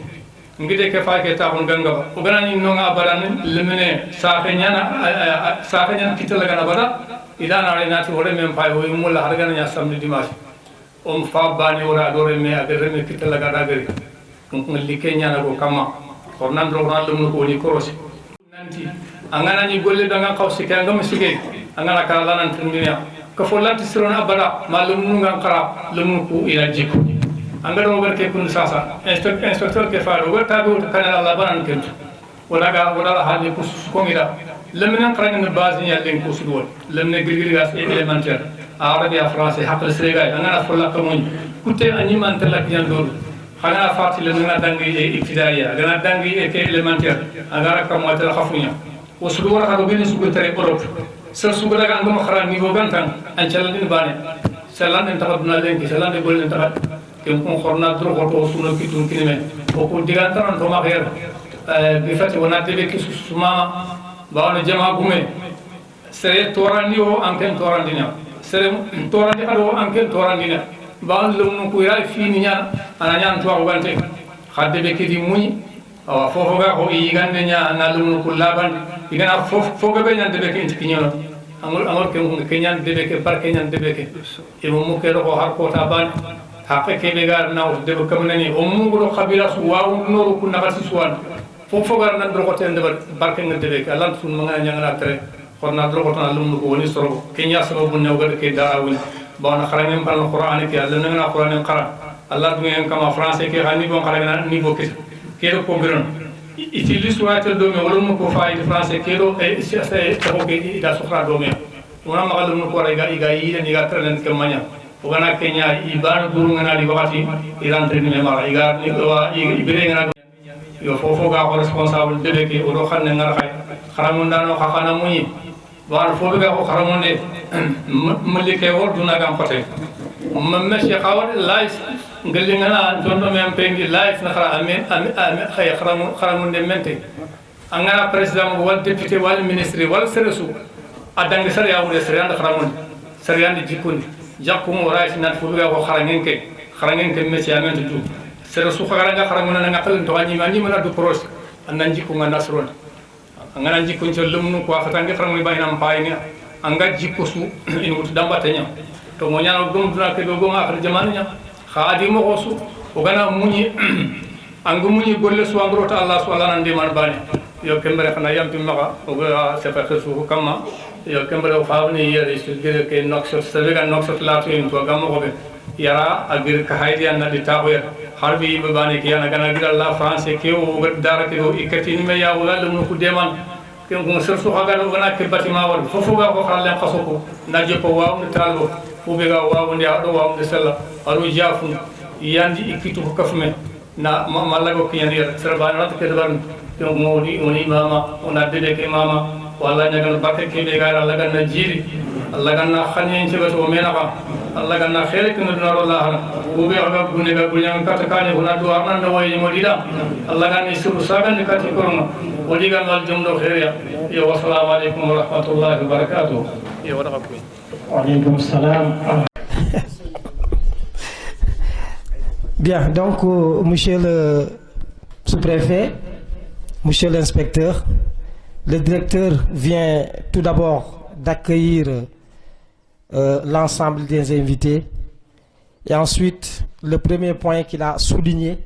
D: ngide ke fa ke ta on ganga o gana ni no nga baran lemene sa kenya kitala gana bada idan ala nati hore men pay o mulla har gana nya samedi dimanche on fa bani ora dore me agere me kitala gada gari on li kenya na ko kama kornan ro ran lum ko ni korosi nanti angana ni golle da nga xawsi ka ngam sigey angana kala nan tundinya ko fo lanti sirona abada malum nu nga xara lum ko ila jikko angara o berke kun sasa inspecteur ke fa ro tabu kana Allah banan ken wala ga wala hali ko ko ngira lemna xara nga base ni yalla ko sudwol lemna gilgil gas élémentaire arabe français hakal sregay angana folla ko mon kutte ani man talak yan do xana fati le nga dangi ibtidaiya gana dangi e élémentaire agara kam wata khafunya وسلو ورا هذا بين سوق تري أوروب سلسوق ده كان عندهم خراب نيفو كان أن شلون بانه سلان انتخاب نالين كي سلان يقول انتخاب كم كون خرنا درو خطو سونو كي تون كنيمة وكل ديان ترى توما خير بفتح ونادي بكي سما باون جماعة قومي سر توراني هو أنكن توران دينا سر توراني هو أنكن توران دينا باون لون كويراي في نيا أنا نيا نتوه وانتي خد بكي دي موني awa fofoga ko yigande nya nalum ko laban igana fofoga be nyande be ke tinyono amol ke ko kenyan de be ke par kenyan de be ke e mo ke ro har ko ta ban haqqe ke be gar naw de be kam nani o mo go khabila su waaw noru ku nakati suwan fofoga nan do ko ten de bar ke ngel de be ke lan sun ma nga nyanga tre خرنا دربنا لهم نقولي سرو كينيا سبب النوغر كي داون بان خرانين بان القرآن كي الله نعنا القرآن قرأ الله دمين كما فرنسا كي غني بان خرانين نيفو كيرو كوبرن يتيلي سوات الدومي ولم كوفاي فرنسا كيرو تبوكي إذا سخرا دومي ونا مغلم نقول إيجا إيجا ترلن كمانيا وغنا كينيا إيبان دورنا لي وقتي إيران ترين ممارا إيجا إبرينا يوفوفو غا responsable délégué o do xamne ngar xay xaramon dano xaxana muñi war fofu ga ko xaramonde malike wor duna gam poté mamme cheikh awad life ngal ngana tondo mem pengi life na xara amen xay xaramonde mente angana président wal député wal ministre wal seresu adang sar ya wure sar yanda xaramonde sar yanda jikundi jakku mo raati nat fofu ga ko xarangen ke mesi amen tu sere su khagara nga kharamuna nga tal to anyi mani mana du pros anan jikko nga nasron ngana jikko ci lumnu ko fatanga kharamuni baynam payni anga jikko su in wut dambatenya to mo nyano gum duna ke do gum akhir jamanya khadi mo xosu o gana muñi angu muñi golle su andro ta Allah subhanahu wa ta'ala bani yo kembere khana yampi maga o ga sefa khasu kama yo kembere faawni yere su dire ke noxo sevega noxo la to in to gamo ko be yara agir kahaydi anna di tawer harbi babane ki yana gana gira la france ke o dara ke o ikati me ya wala dum ko deman ke ko ser su haga no gana ke batima wal fofu ga ko xalle xasoko naje ko waaw ni talo fu be ga waaw ndi ado waaw ndi sella aru jafu yandi ikitu ko kafme na malla ko ki yandi serban rat ke dabar ke modi oni mama ona dede ke mama wala nyagal bakke ke be ga Allah ganna jiri Allah ganna khani ci beto mena ba Allah ganna khere ke no Allah ube aga gune ga bunyang kata kane huna do arnan do way modida Allah ganni suru sagan ka ti korma wodiga mal jumdo khair ya wa assalamu alaikum wa rahmatullahi wa barakatuh ya wa rahmatullahi
B: wa alaykum salam. Bien, donc monsieur le sous-préfet, monsieur l'inspecteur, le directeur vient tout d'abord d'accueillir l'ensemble des invités. Et ensuite, le premier point qu'il a souligné,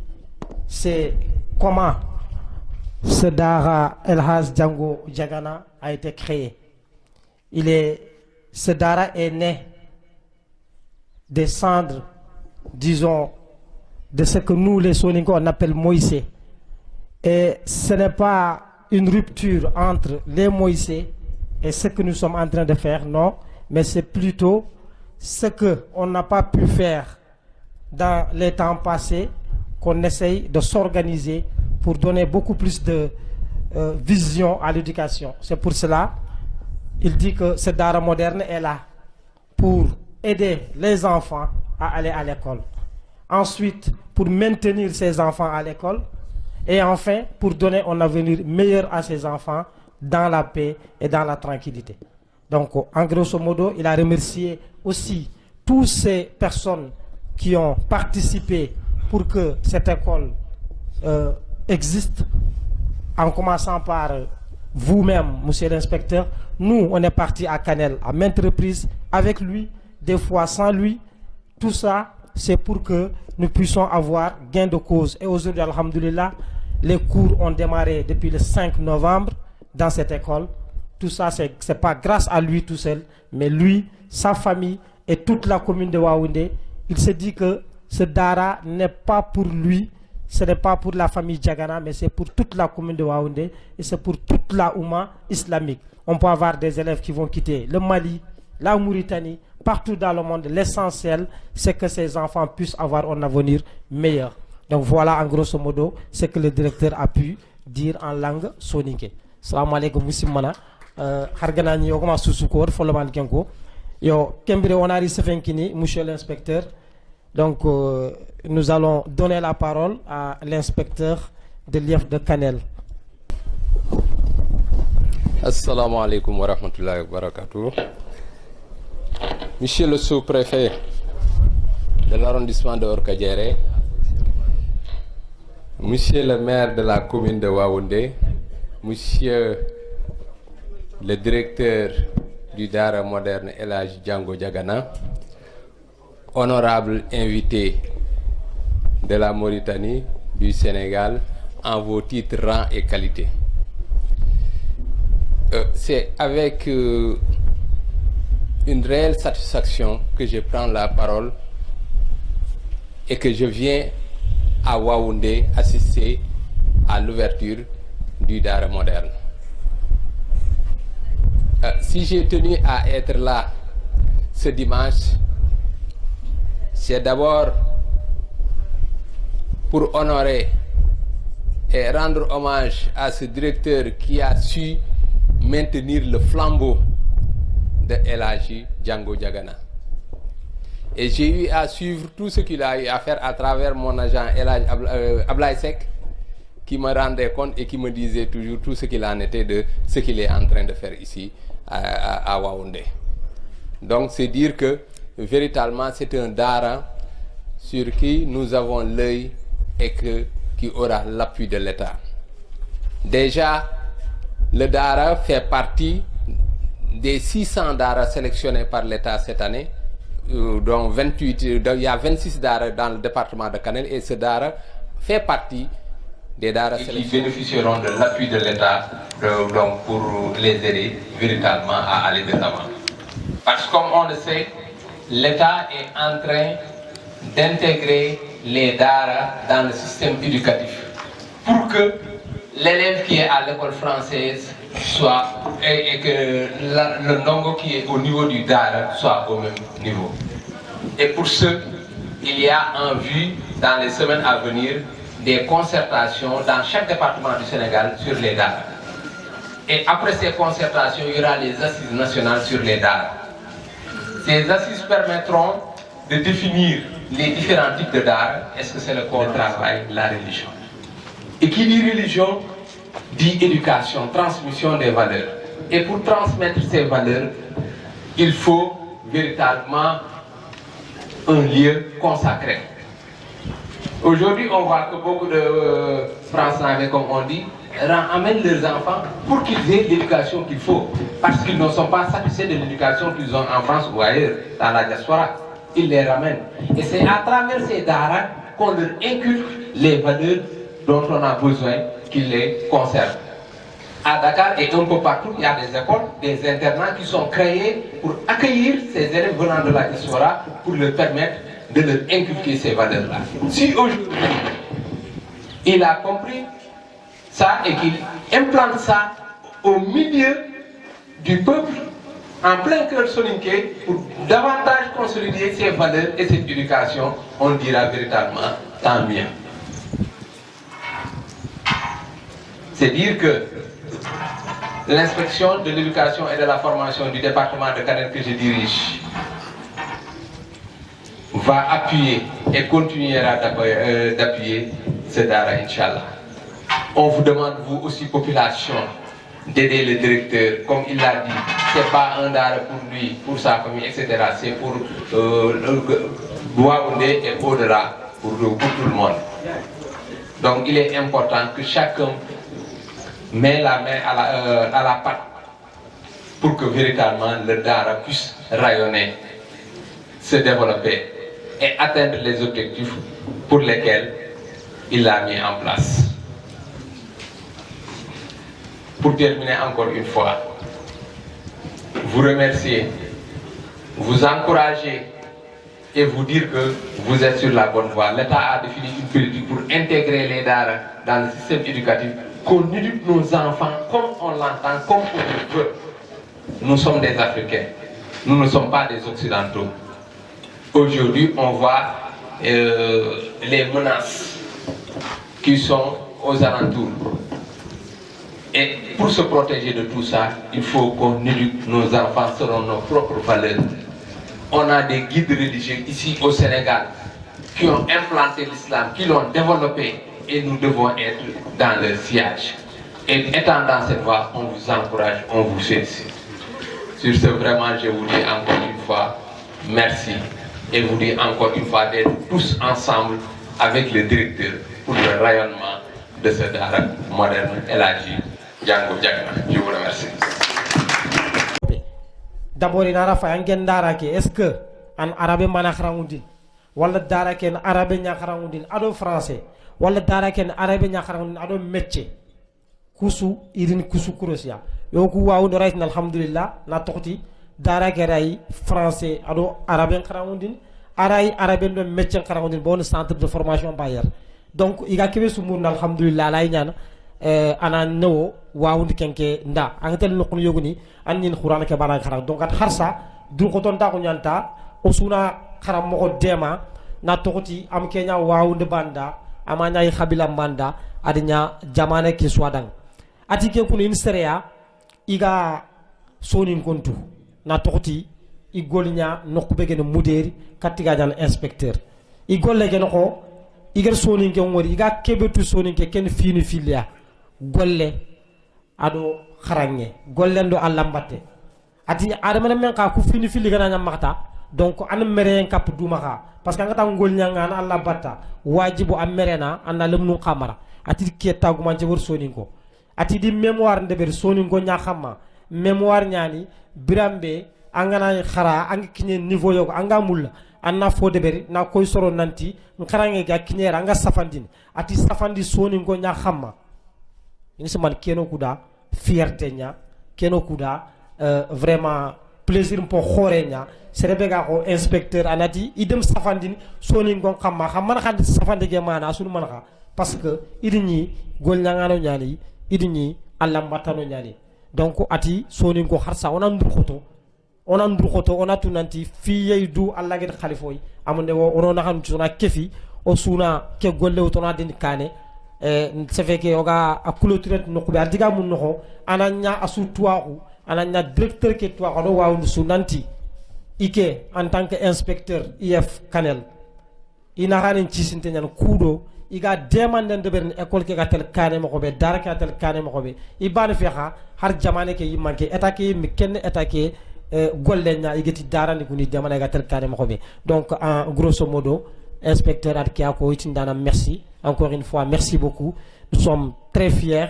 B: c'est comment ce Dara El-Haj Django Djagana a été créé. Ce Dara est né des cendres, disons, de ce que nous, les Soninko, on appelle Moïse. Et ce n'est pas une rupture entre les Moïse et ce que nous sommes en train de faire, non, mais c'est plutôt ce qu'on n'a pas pu faire dans les temps passés, qu'on essaye de s'organiser pour donner beaucoup plus de vision à l'éducation. C'est pour cela il dit que ce Dara moderne est là pour aider les enfants à aller à l'école. Ensuite, pour maintenir ces enfants à l'école. Et enfin, pour donner un avenir meilleur à ces enfants dans la paix et dans la tranquillité. Donc, en grosso modo, il a remercié aussi toutes ces personnes qui ont participé pour que cette école existe, en commençant par vous-même, monsieur l'inspecteur. Nous, on est partis à Canel à maintes reprises, avec lui, des fois sans lui. Tout ça, c'est pour que nous puissions avoir gain de cause. Et aujourd'hui, alhamdoulilah, les cours ont démarré depuis le 5 novembre dans cette école. Tout ça, ce n'est pas grâce à lui tout seul, mais lui, sa famille et toute la commune de Waoundé. Il se dit que ce Dara n'est pas pour lui, ce n'est pas pour la famille Djagana, mais c'est pour toute la commune de Waoundé et c'est pour toute la Oumma islamique. On peut avoir des élèves qui vont quitter le Mali, la Mauritanie, partout dans le monde. L'essentiel, c'est que ces enfants puissent avoir un avenir meilleur. Donc voilà en grosso modo ce que le directeur a pu dire en langue soninké. Salam alaikum musimana. Harganani yogama susukor foloman kenko. Yo kembire onari sefenkini monsieur l'inspecteur. Donc nous allons donner la parole à l'inspecteur de l'IEF de Canel.
K: Assalamu alaikum wa rahmatullahi wa barakatuh. Monsieur le sous-préfet de l'arrondissement de Orkadiéré, monsieur le maire de la commune de Waoundé, monsieur le directeur du Dara moderne El-Haj Django Djagana, honorables invités de la Mauritanie, du Sénégal, en vos titres, rangs et qualités. c'est avec une réelle satisfaction que je prends la parole et que je viens à Waoundé assister à l'ouverture du Dara moderne. Si j'ai tenu à être là ce dimanche, c'est d'abord pour honorer et rendre hommage à ce directeur qui a su maintenir le flambeau de El Hadji Django Diagana. Et j'ai eu à suivre tout ce qu'il a eu à faire à travers mon agent El Hadji Ablaye Seck, qui me rendait compte et qui me disait toujours tout ce qu'il en était de ce qu'il est en train de faire ici à Waoundé. Donc c'est dire que véritablement c'est un Dara sur qui nous avons l'œil et qui aura l'appui de l'État. Déjà, le Dara fait partie des 600 Dara sélectionnés par l'État cette année, dont 28, il y a 26 Dara dans le département de Kanel, et ce Dara fait partie des Dara qui bénéficieront de l'appui de l'État pour les aider véritablement à aller de l'avant. Parce que comme on le sait, l'État est en train d'intégrer les Dara dans le système éducatif pour que l'élève qui est à l'école française soit et que le ndongo qui est au niveau du Dara soit au même niveau. Et pour ce, il y a en vue dans les semaines à venir des concertations dans chaque département du Sénégal sur les Dara. Et après ces concertations, il y aura les assises nationales sur les Dara. Ces assises permettront de définir les différents types de Dara. Est-ce que c'est le corps de travail, la religion? Et qui dit religion, dit éducation, transmission des valeurs. Et pour transmettre ces valeurs, il faut véritablement un lieu consacré. Aujourd'hui, on voit que beaucoup de Français, comme on dit, amènent leurs enfants pour qu'ils aient l'éducation qu'il faut. Parce qu'ils ne sont pas satisfaits de l'éducation qu'ils ont en France ou ailleurs, dans la diaspora. Ils les ramènent. Et c'est à travers ces Dara qu'on leur inculque les valeurs dont on a besoin qu'ils les conservent. À Dakar et un peu partout, il y a des écoles, des internats qui sont créés pour accueillir ces élèves venant de la diaspora pour leur permettre de leur inculquer ces valeurs-là. Si aujourd'hui, il a compris ça et qu'il implante ça au milieu du peuple, en plein cœur soninké, pour davantage consolider ces valeurs et cette éducation, on dira véritablement tant mieux. C'est dire que l'inspection de l'éducation et de la formation du département de Kanel que je dirige va appuyer et continuera d'appuyer ce Dara, Inch'Allah. On vous demande, vous aussi, population, d'aider le directeur. Comme il l'a dit, c'est pas un Dara pour lui, pour sa famille, etc. C'est pour Waoundé et au-delà, pour tout le monde. Donc il est important que chacun met la main à la pâte pour que véritablement le Dara puisse rayonner, se développer et atteindre les objectifs pour lesquels il l'a mis en place. Pour terminer encore une fois, vous remercier, vous encourager et vous dire que vous êtes sur la bonne voie. L'État a défini une politique pour intégrer les Dara dans le système éducatif, qu'on éduque nos enfants comme on l'entend, comme on veut. Nous sommes des Africains, nous ne sommes pas des Occidentaux. Aujourd'hui, on voit les menaces qui sont aux alentours. Et pour se protéger de tout ça, il faut qu'on éduque nos enfants selon nos propres valeurs. On a des guides religieux ici au Sénégal qui ont implanté l'islam, qui l'ont développé, et nous devons être dans leur sillage. Et étant dans cette voie, on vous encourage, on vous félicite. Sur ce, vraiment, je vous dis encore une fois, merci. Et vous dis encore une fois d'être tous ensemble avec le directeur pour le rayonnement de ce Dara moderne, El Hadji Django Diagana. Je vous remercie.
B: D'abord, il a fait un Dara qui est-ce que en arabe manakhraoudin, wala Dara qui en arabe nyakhaoudin, ado français, wala Dara qui en arabe nyakhaoudin, ado métier, kusu irin kusu kurosia. yoku wawude raytna alhamdulillah na toxti dara ke ray français ado araben kharamundin aray araben do métier kharamundin bon centre de formation bayer donc iga kebe sumurna alhamdulillah lay ñana ana newo wawude kenke nda angatel nokun yoguni annin qur'an ke bana khara donc at harsa du ko ton ta ko ñanta o suna kharam mo dema na toxti am kenya wawude banda amanya khabila banda adinya jamane ke swadang atike kun inseria iga sonin kontu na tokoti igolnya nokube gen muderi katiga jan inspecteur igolle gen ko igar sonin ke ngori iga kebetu sonin ke ken fini filia golle ado kharange gollendo alla mbatte ati adama men ka ku fini fili gana nyam makta donc an mere kap dumaka parce que ngata ngolnya ngana alla batta wajibu amerena anna lemnu khamara ati ke taguma je wor sonin ko ati di mémoire ndeber sonin ko nya xamma mémoire ñani birambe angana khara ang kinye niveau yoko anga mulla anna fo deberi na koy soro nanti ngarange ga kinyera anga safandine ati safandi sonin ko nya xamma ini seman keno kuda fierté nya keno kuda vraiment plaisir mpo khore nya serebe ga ko inspecteur anati idem safandine sonin ko xamma xamana xandi safande ge mana sunu man xa parce que idini gol nyangano nyani idini Allah matano nyani donc ati sonin ko harsa onan dur khoto onatu nanti fiye du Allah ged khalifoy amunde wo onona xam tuna kefi o suna ke golle wutona den kane se feke oga akuloturet nokube adiga mun noho ananya asu tuaku ananya directeur ke tuaku do wawu sunanti ike en tant que inspecteur IF Kanel ina hanen cisinte nyan kudo iga demande de berne école ke gatel kane mo be dara ke gatel kane mo be ibane fexa har jamane ke yimanke attaquer mi ken attaquer golle nya igeti dara ni kuni jamane gatel kane mo be donc en grosso modo inspecteur Adkia ko itindana merci encore une fois merci beaucoup nous sommes très fiers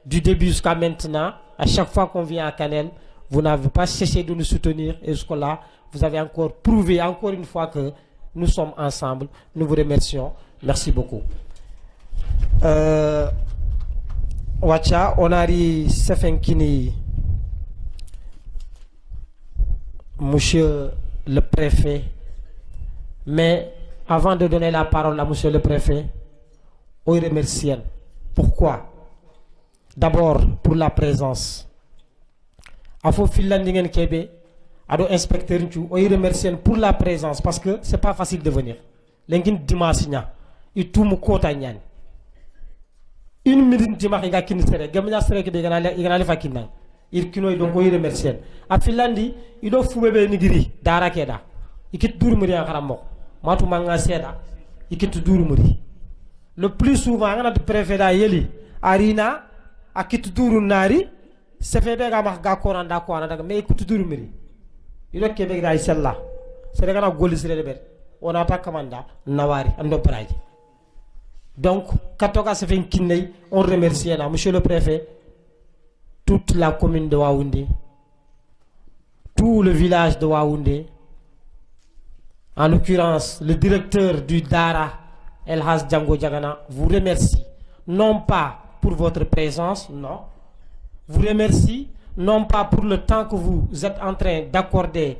B: du début jusqu'à maintenant à chaque fois qu'on vient à Kanel vous n'avez pas cessé de nous soutenir et jusque-là vous avez encore prouvé encore une fois que nous sommes ensemble nous vous remercions. Merci beaucoup. Wacha, on a dit Sefenkini, monsieur le préfet. Mais avant de donner la parole à monsieur le préfet, on remercie. Pourquoi? D'abord pour la présence. Afo Finlandingen Kebe, ado inspecteur Nchu, on remercie pour la présence parce que c'est pas facile de venir. L'engin dimanche il tout kota ñani une minute dimanche iga kin sere gamnya sere ke igana le fakinna il kino donc o remercier a Finlandi ido fubebe ni giri dara keda ikit dur muri akharamo matu manga seda ikit dur muri le plus souvent ngana de préfet yeli arina akit duru nari sefebe ga mak ga koranda ko ana daga me ikit dur muri ido kebe ga isella sere gana goli sere de ber on attaque commanda nawari ando praji. Donc, Katoga se fait kinei, on remercie là, monsieur le préfet, toute la commune de Waoundé, tout le village de Waoundé, en l'occurrence le directeur du Dara, El Has Django Diagana, vous remercie, non pas pour votre présence, non, vous remercie, non pas pour le temps que vous êtes en train d'accorder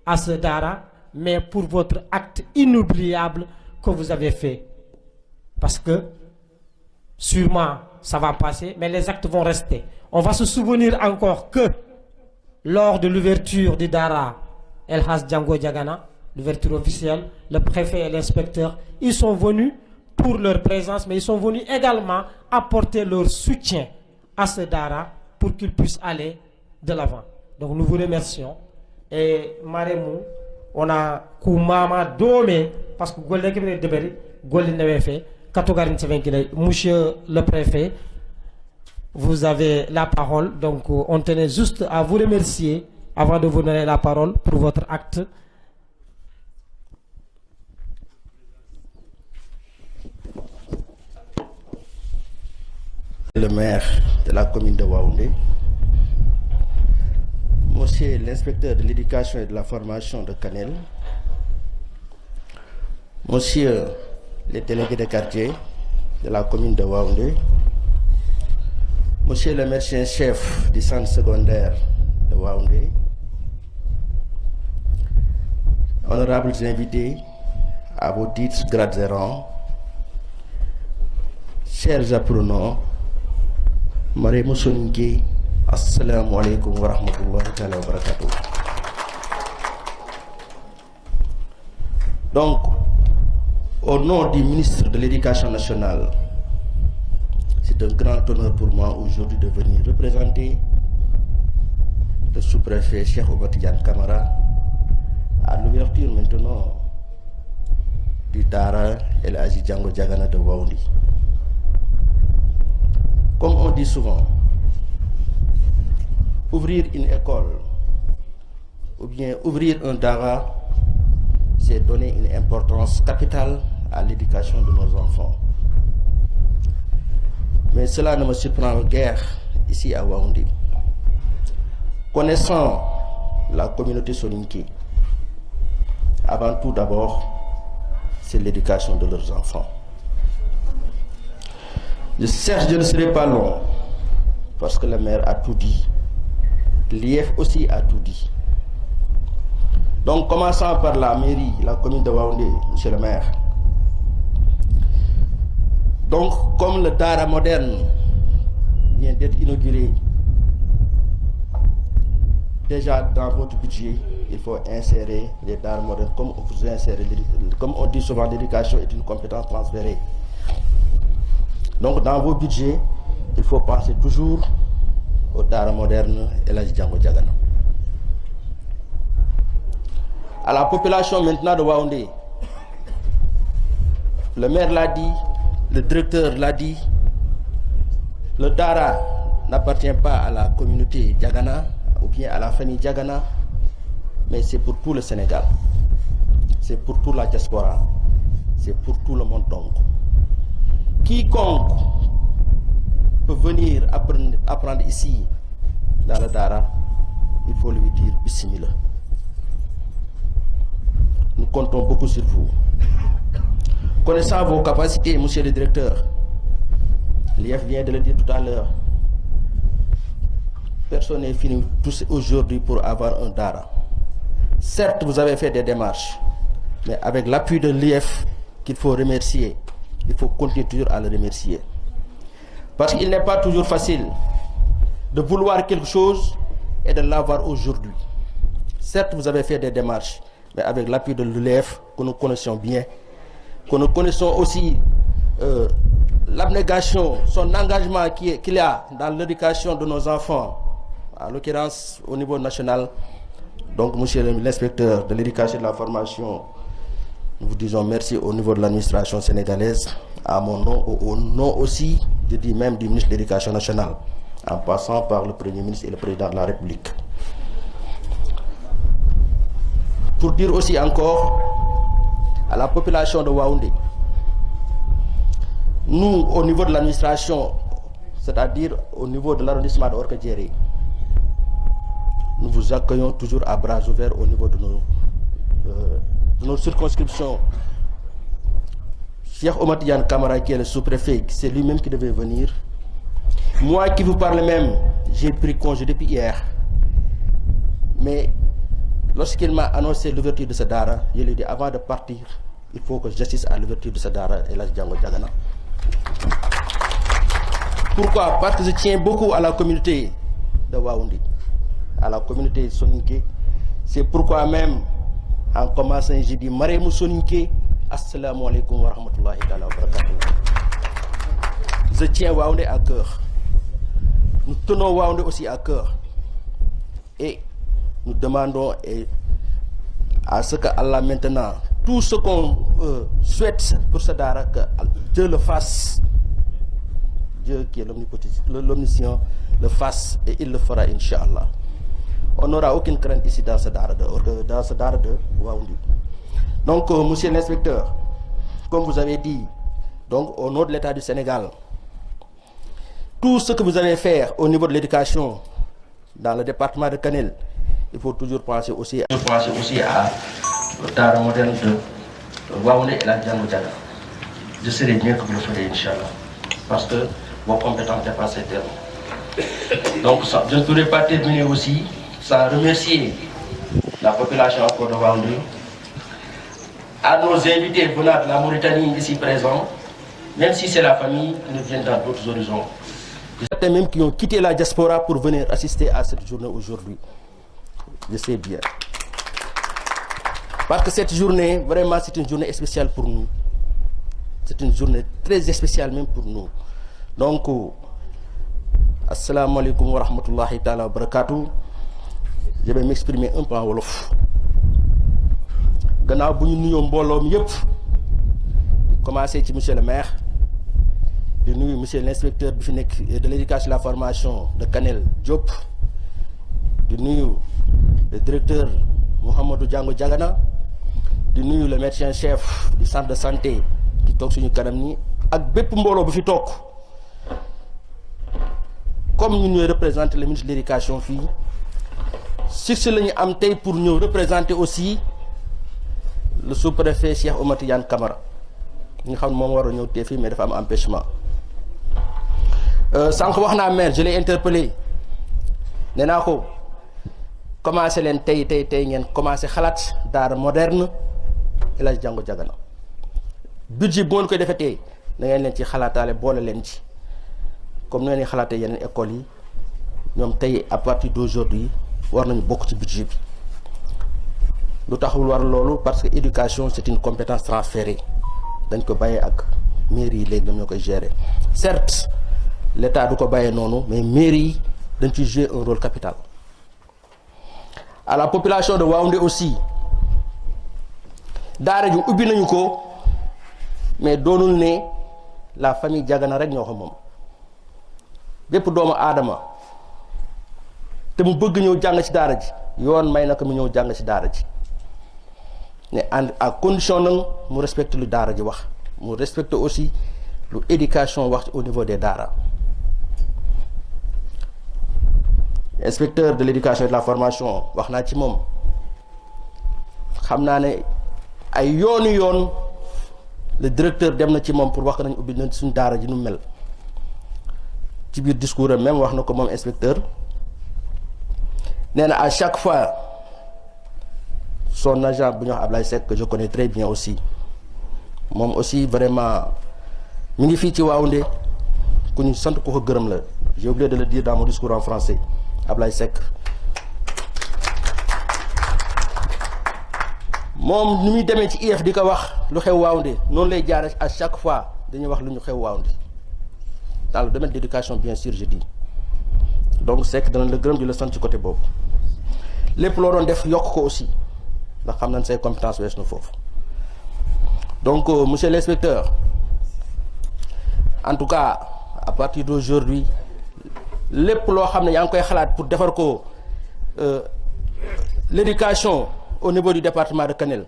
B: à ce Dara, mais pour votre acte inoubliable que vous avez fait. Parce que sûrement ça va passer, mais les actes vont rester. On va se souvenir encore que lors de l'ouverture du Dara El Has Django Diagana, l'ouverture officielle, le préfet et l'inspecteur, ils sont venus pour leur présence, mais ils sont venus également apporter leur soutien à ce Dara pour qu'ils puissent aller de l'avant. Donc nous vous remercions. Et Maremou, on a Koumama Dome, parce que monsieur le préfet, vous avez la parole. Donc on tenait juste à vous remercier avant de vous donner la parole pour votre acte.
L: Le maire de la commune de Waoundé, monsieur l'inspecteur de l'éducation et de la formation de Kanel, monsieur les délégués de quartier de la commune de Waoundé, Monsieur le médecin-chef du centre secondaire de Waoundé, honorables invités à vos titres, grades et rangs, chers apprenants, Maré Moussoninké, assalamu alaikum wa rahmatullahi wa barakatuh. Donc, au nom du ministre de l'Éducation nationale, c'est un grand honneur pour moi aujourd'hui de venir représenter le sous-préfet Cheikh Oumar Tidiane Camara à l'ouverture maintenant du Dara El Hadji Django Diagana de Waoundé. Comme on dit souvent, ouvrir une école ou bien ouvrir un Dara, c'est donner une importance capitale à l'éducation de nos enfants. Mais cela ne me surprend guère ici à Waoundé. Connaissant la communauté soninké, avant tout d'abord, c'est l'éducation de leurs enfants. Je ne serai pas long, parce que le maire a tout dit. L'IF aussi a tout dit. Donc, commençons par la mairie, la commune de Waoundé, monsieur le maire. Donc, comme le Dara moderne vient d'être inauguré, déjà dans votre budget, il faut insérer les Dara modernes. Comme on dit souvent, l'éducation est une compétence transférée. Donc, dans vos budgets, il faut penser toujours au Dara moderne et la Django Diagana. À la population maintenant de Waoundé, le maire l'a dit, le directeur l'a dit, le Dara n'appartient pas à la communauté Diagana ou bien à la famille Diagana, mais c'est pour tout le Sénégal, c'est pour toute la diaspora, c'est pour tout le monde donc. Quiconque peut venir apprendre ici dans le Dara, il faut lui dire Bismillah. Nous comptons beaucoup sur vous. Connaissant vos capacités, monsieur le directeur, l'IF vient de le dire tout à l'heure, personne n'est fini tous aujourd'hui pour avoir un Dara. Certes, vous avez fait des démarches, mais avec l'appui de l'IF qu'il faut remercier, il faut continuer toujours à le remercier. Parce qu'il n'est pas toujours facile de vouloir quelque chose et de l'avoir aujourd'hui. Certes, vous avez fait des démarches, mais avec l'appui de l'ULEF, que nous connaissons bien, que nous connaissons aussi l'abnégation, son engagement qu'il a dans l'éducation de nos enfants, en l'occurrence au niveau national. Donc, monsieur l'inspecteur de l'éducation et de la formation, nous vous disons merci au niveau de l'administration sénégalaise, à mon nom, au nom aussi, je dis même du ministre de l'Éducation nationale, en passant par le Premier ministre et le Président de la République. Pour dire aussi encore à la population de Waoundé, nous, au niveau de l'administration, c'est-à-dire au niveau de l'arrondissement de Orkadiéré, nous vous accueillons toujours à bras ouverts au niveau de nos circonscriptions. Cheikh Oumar Tidiane Camara, qui est le sous-préfet, c'est lui-même qui devait venir. Moi qui vous parle même, j'ai pris congé depuis hier. Mais lorsqu'il m'a annoncé l'ouverture de ce Dara, je lui ai dit avant de partir, il faut que j'assiste à l'ouverture de ce Dara et la Django Diagana. Pourquoi? Parce que je tiens beaucoup à la communauté de Waoundé, à la communauté soninké. C'est pourquoi même, en commençant, j'ai dit Maré Moussoninké, assalamu alaikum wa rahmatullahi wa barakatuh. Je tiens Waoundé à cœur. Nous tenons Waoundé aussi à cœur. Et nous demandons à ce que Allah maintenant, tout ce qu'on souhaite pour ce Dara, que Dieu le fasse. Dieu qui est l'omniscient le fasse et il le fera, Inch'Allah. On n'aura aucune crainte ici dans ce Dara de Waoundé. Donc, monsieur l'inspecteur, comme vous avez dit, donc au nom de l'État du Sénégal, tout ce que vous allez faire au niveau de l'éducation dans le département de Kanel, il faut toujours penser aussi à Dara moderne de Waoundé et la Django Diagana. Je serai bien que vous le ferez, Inch'Allah, parce que vos compétences dépassent ces termes. Donc ça, je ne pourrais pas terminer aussi sans remercier la population encore de Waoundé, à nos invités venant de la Mauritanie ici présents, même si c'est la famille, ils nous viennent dans d'autres horizons. Certains même qui ont quitté la diaspora pour venir assister à cette journée aujourd'hui. Je sais bien. Parce que cette journée, vraiment, c'est une journée spéciale pour nous. C'est une journée très spéciale même pour nous. Donc, assalamu alaikum wa rahmatullahi ta'ala wa barakatuh. Je vais m'exprimer un peu en wolof. Gannaaw bu ñu nuyoo mbooloo mi yëpp commencé ci monsieur le maire di nuyu monsieur l'inspecteur bi fi nekk de l'éducation et de la formation de Kanel Diop di nuyu le directeur Mouhamadou Django Diagana di nuyu le médecin chef du centre de santé qui toog suñu kanam ni ak bépp mbooloo bu fi toog comme ñun ñooy représenter le ministre de l'éducation fii succès la ñu am tey pour ñëw représenter aussi le sous-préfet Cheikh Oumar Tidiane Camara ñi nga xam ne moom war a ñëw tey fii mais dafa am empêchement sànq wax naa maire je l'ai interpellé nee naa ko commencé leen tey ngeen commencé xalaat daara moderne El Hadj Django Diagana budget boo koy defee tey da ngeen leen ci xalaataale boole leen ci comme ni ngeen xalaatee yeneen écoles yi ñoom tey à partir d'aujourd'hui war nañu bokk ci budget bi lu taxul war loolu parce que éducation c'est une compétence transférée dañ ko bàyyee ak mairie yi léegi ñoom ñoo koy gérer certes l'état du ko bàyyee noonu mais mairie yi dañ ciy jouer un rôle capital. À la population de Waoundé aussi daara ju ubbi nañu ko mais doonul ne la famille Diagana rek ñoo ko moom bépp doomu aadama te mu bëgg ñëw jàng ci daara ji yoon may na ko mu ñëw jàng ci daara ji ne à condition nag mu respecte lu daara ji wax mu respecte aussi lu éducation wax au niveau des daara. Inspecteur de l'éducation et de la formation wax naa ci moom xam naa ne ay yoon le directeur dem na ci moom pour wax nañ ubbi nañ suñu daara ji nu mel ci biir discours am même wax na ko moom inspecteur nee na à chaque fois son agent bu ñu wax Ablaye Seck que je connais très bien aussi moom aussi vraiment mi ngi fii ci Waoundé ku ñu sant ko gërëm la j'ai oublié de le dire dans mon discours en français Ablaye Seck moom ni muy demee ci IEF di ko wax lu xew Waoundé noonu lay jaare à chaque fois dañuy wax lu ñu xew Waoundé dans le domaine de l'éducation bien sûr je dis donc Seck dana la gërëm di la sant ci côté boobu lépp loo doon def yokk ko aussi ndax xam nañ say compétence wees na foofu donc monsieur l'inspecteur en tout cas à partir d'aujourd'hui lépp loo xam ne yaa ngi koy xalaat pour defar ko l'éducation au niveau du département de Kanel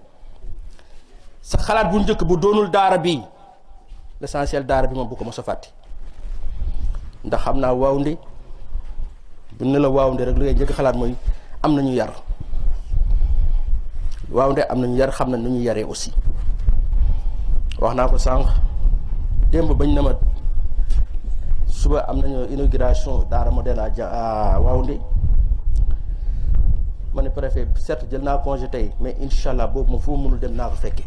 L: sa xalaat bu njëkk bu doonul daara bi l'essentiel daara bi moom bu ko mos a fàtte ndax xam naa Waoundé bu ne la Waoundé rek lu ngay njëkk xalaat mooy am nañu yar Waoundé am nañu yar xam na nu ñu yaree aussi wax naa ko sànq démb bañ na ma suba am nañu inauguration daara moderne à Waoundé ma ne préfet certes jël naa congé tey mais incha allah boobu ma foo mënul dem naa ko fekke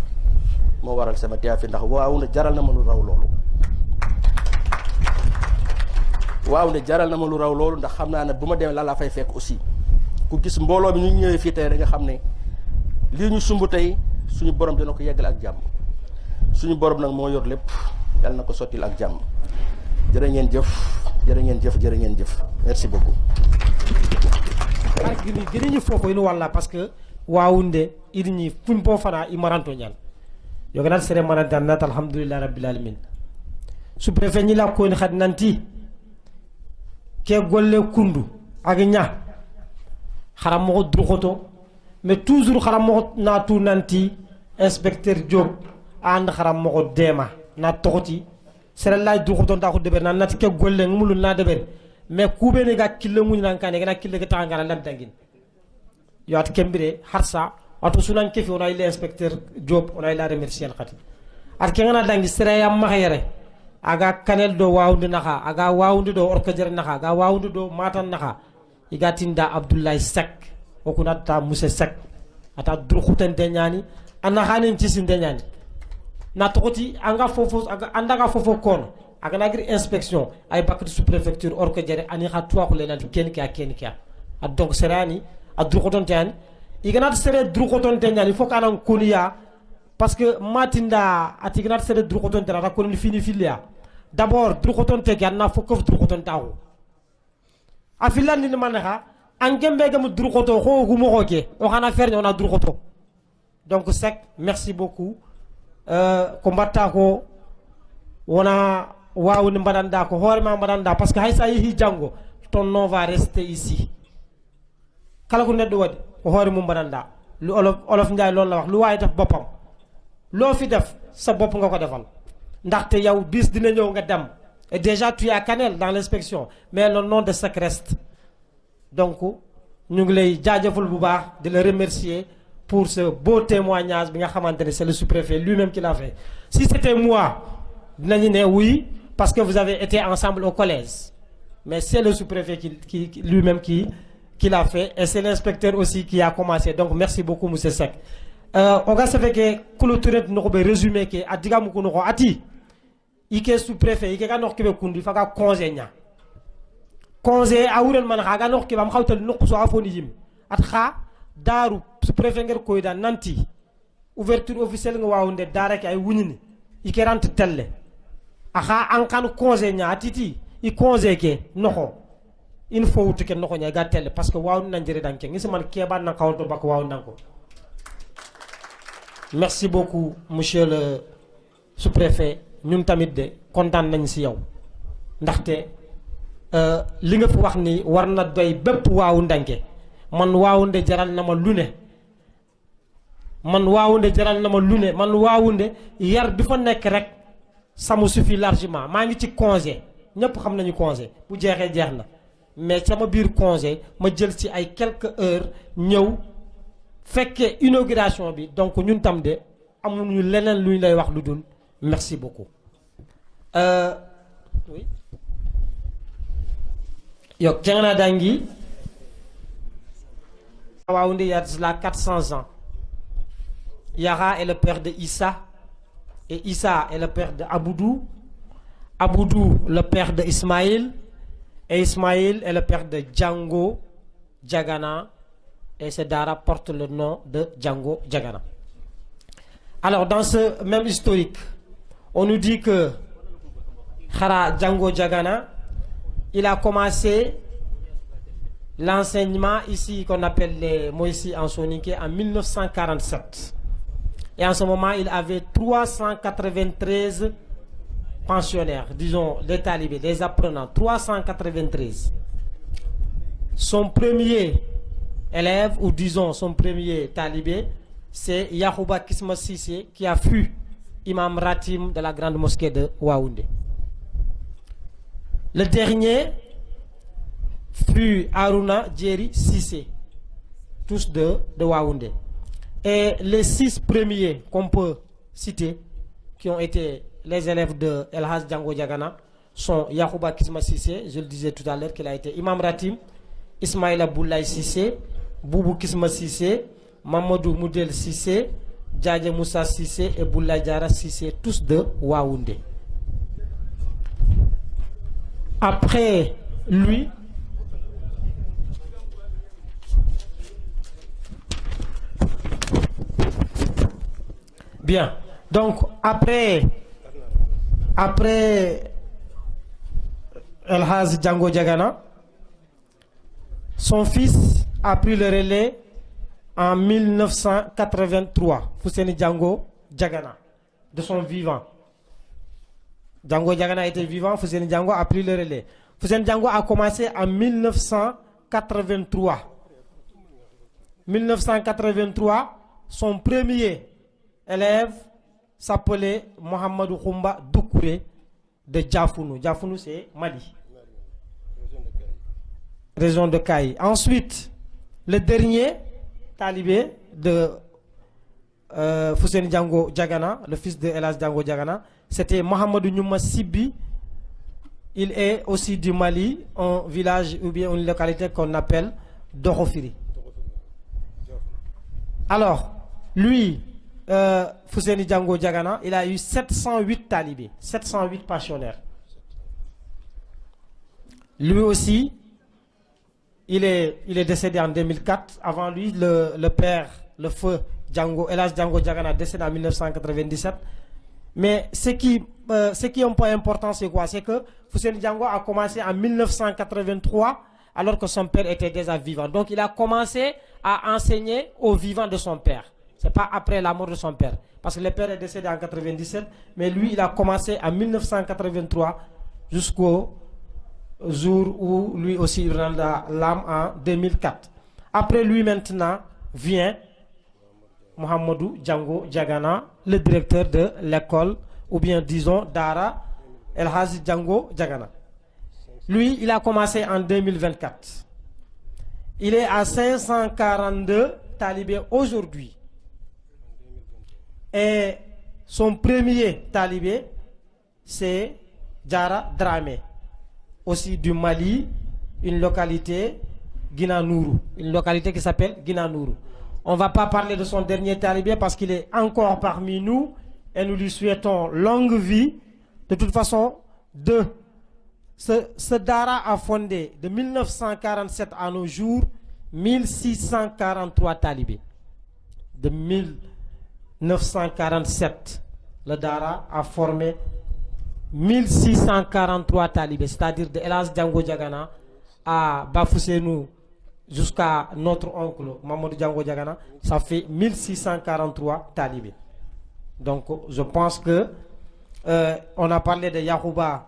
L: moo waral sama teew fi ndax Waoundé jaral na ma lu raw loolu Waoundé jaral na ma lu raw loolu ndax xam naa ne bu ma demee la laa fay fekk aussi ku gis mbooloo bi ñu ñëwee fii tey rek nga xam ne lii ñu sumb tey suñu borom dina ko yeggal ak jàmm suñu borom nag moo yor lépp yàlla na ko sottil ak jàmm jërë ngeen jëf jërë ngeen jëf jërë ngeen jëf merci beaucoup.
B: gini fofo ino walla parce que Waoundé irini fumpo fana imaranto ñal yoganal sere maranta nat alhamdulillah rabbil alamin su préfet ñi la ko ni xad nanti ke golle kundu ak ña xaram mo druxoto mais toujours xaram mo na tu nanti inspecteur Diop and xaram mo dema na toxoti sere lay druxoto nda ko deber na nat ke golle ngumul na deber mais kube ne ga kille mun nan kan gana kille ga tangara lam tangin yo at kembire harsa wato sunan kefi on ay l'inspecteur Diop on ay la remercier khati at ke ngana dangi sere yam ma xere aga kanel do wawde naha aga wawde do orkajere naha aga wawde do matan naha igatinda Abdoulaye Seck o kunata Moussa Seck ata durkhuten de nyani ana hanen ci sinde nyani na tokoti anga fofo aga andaga fofo kono aga nagri inspection ay bakati sous préfecture orkajere ani ha tuwa ko lenal ken ki ad donc serani ad durkhuton tani iganat sere durkhuton de nyani fo kana koniya parce que matinda atignat sere durkhuton de ra ko ni fini filia d'abord durkhuton te ganna fo ko durkhuton tawo afilandi ni manaha angembe gam durkhoto ko gumo hoke o xana faire on a durkhoto donc Seck merci beaucoup ko mbatta ko wona wawu ni mbadanda ko horema mbadanda parce que haysa yi jango ton nom va rester ici kala ko neddo wadi ko hore mum mbadanda lu olof ndjay lol la wax lu way def bopam lo fi def sa bop nga ko defal ndaxte yow bis dina ñew nga dem et déjà tu es à Kanel dans l'inspection mais le nom de Seck reste donc ñu ngi lay jaajëfal bu baax de le remercier pour ce beau témoignage bi nga xamantene c'est le sous-préfet lui-même qui l'a fait. Si c'était moi dinañu né oui parce que vous avez été ensemble au collège mais c'est le sous-préfet qui lui-même qui l'a fait et c'est l'inspecteur aussi qui a commencé donc merci beaucoup monsieur Seck. On va se faire que clôturer notre résumé que adiga mu ko no ati ike sous-préfet ike ga nok ke be kundi faga congé nya congé awuren man ga nok ke bam xawtal nok so afoni yim at kha daru sous-préfet nger koyda nanti ouverture officielle nga wawunde dara ke ay wuñini ike rante telle aha an kan congé nya atiti i congé ke noko il faut wutte ke noko nya ga telle parce que wawu nan jere danke ngisi man keba nan kawto bak wawu nan ko. Merci beaucoup monsieur le sous-préfet ñun tamit de kontaan nañ ci yow ndaxte li nga fi wax ni war na doy bépp waawu ndanke man waawunde jaral na ma lu ne man waawunde jaral na ma lu ne man waawunde yar bi fa nekk rek ça me suffit largement maa ngi ci congé ñëpp xam nañu congé bu jeexee jeex na mais sama biir congé ma jël ci ay quelques heures ñëw fekkee inauguration bi donc ñun tam de amuñu leneen luñ lay wax lu dul merci beaucoup. Oui. Yok jangana dangi Waoundé il y a cela 400 ans. Yara est le père de Issa et Issa est le père de Aboudou. Aboudou le père de Ismaïl et Ismaïl est le père de Django Djagana et ce Dara porte le nom de Django Djagana. Alors dans ce même historique, on nous dit que Khara Django Djagana, il a commencé l'enseignement ici qu'on appelle les Moïsi en Soniké en 1947. Et en ce moment, il avait 393 pensionnaires, disons les talibés, les apprenants, 393. Son premier élève, ou disons son premier talibé, c'est Yahouba Kisma Sissé, qui a fui imam Ratim de la grande mosquée de Waoundé. Le dernier fut Aruna Djeri Sissé, tous de Waoundé. Et les 6 premiers qu'on peut citer, qui ont été les élèves de El Haz Django Djagana, sont Yahouba Kisma Sissé, je le disais tout à l'heure qu'il a été imam Ratim, Ismaïla Boulaye Sissé, Boubou Kisma Sissé, Mamadou Moudel Sissé, Djadje Moussa Sissé et Boulaye Diara Sissé, tous de Waoundé. Après lui, bien, donc après El Haz Django Djagana, son fils a pris le relais en 1983, Fousseni Django Djagana, de son vivant. Django Djagana était vivant, Fousseni Django a pris le relais. Fousseni Django a commencé en 1983. 1983, son premier élève s'appelait Mohamedou Khoumba Doukouré de Djafounou. Djafounou, c'est Mali. Région de Kaï. Ensuite, le dernier talibé de Fousseni Django Diagana, le fils de Elas Django Diagana. C'était Mohamedou Nyouma Sibi. Il est aussi du Mali, un village ou bien une localité qu'on appelle Dorofiri. Alors, lui, Fousseni Django Diagana, il a eu 708 talibés, 708 passionnaires. Lui aussi, il est décédé en 2004. Avant lui, le père, le feu Elas Django Diagana, décédé en 1997. Mais ce qui est un point important, c'est quoi? C'est que Fousseni Django a commencé en 1983, alors que son père était déjà vivant. Donc il a commencé à enseigner aux vivants de son père. Ce n'est pas après la mort de son père. Parce que le père est décédé en 1997, mais lui, il a commencé en 1983 jusqu'au jour où lui aussi il rendra l'âme en 2004. Après lui maintenant vient Mohamedou Django Diagana, le directeur de l'école, ou bien disons Dara El Hadji Django Diagana. Lui, il a commencé en 2024. Il est à 542 talibés aujourd'hui. Et son premier talibé, c'est Djara Dramé, aussi du Mali, une localité Guinanourou, une localité qui s'appelle Guinanourou. On ne va pas parler de son dernier talibé parce qu'il est encore parmi nous et nous lui souhaitons longue vie. De toute façon, ce Dara a fondé de 1947 à nos jours 1643 talibés. De 1947, le Dara a formé 1643 talibés, c'est-à-dire de Elas Django Diagana à Bafousseni jusqu'à notre oncle Mamadou Django Diagana, ça fait 1643 talibés. Donc je pense que on a parlé de Yahouba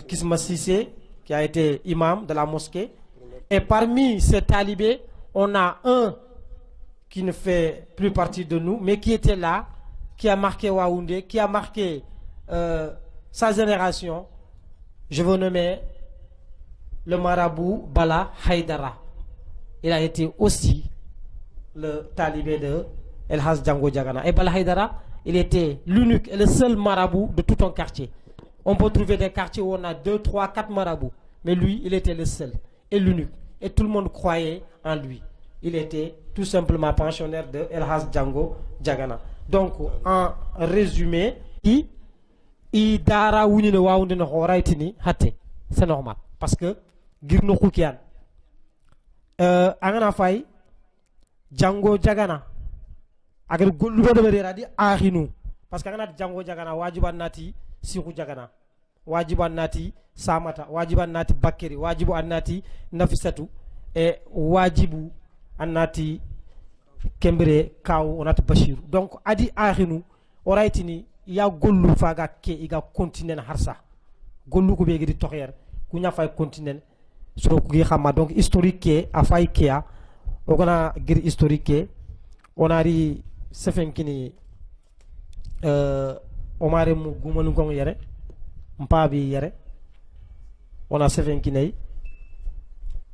B: Kisma Sissé, qui a été imam de la mosquée. Et parmi ces talibés, on a un qui ne fait plus partie de nous, mais qui était là, qui a marqué Waoundé, qui a marqué sa génération. Je veux nommer le marabout Bala Haïdara. Il a été aussi le talibé de El Hadji Django Diagana. Et Bala Haïdara, il était l'unique et le seul marabout de tout un quartier. On peut trouver des quartiers où on a 2, 3, 4 marabouts. Mais lui, il était le seul et l'unique. Et tout le monde croyait en lui. Il était tout simplement pensionnaire de El Hadji Django Diagana. Donc, en résumé, c'est normal. Parce que, Girno Koukian, Angana Fay, Django Diagana, agar gollu do be radi akhinu parce que ngana Django Diagana wajiban nati Sikou Diagana, wajiban nati Samata, wajiban nati Bakeri, wajibu annati Nafisatu et wajibu annati Kembere Kaw onati Bashir. Donc adi akhinu oraitini ya gollu faga ke iga continent harsa gollu ko be gidi toxer ku nya fay continent so ko gi xama. Donc historique ke afay kia ogana gir historique on a ri sefenkini omare mu gumal ngong yere mpabi yere on a sefenkini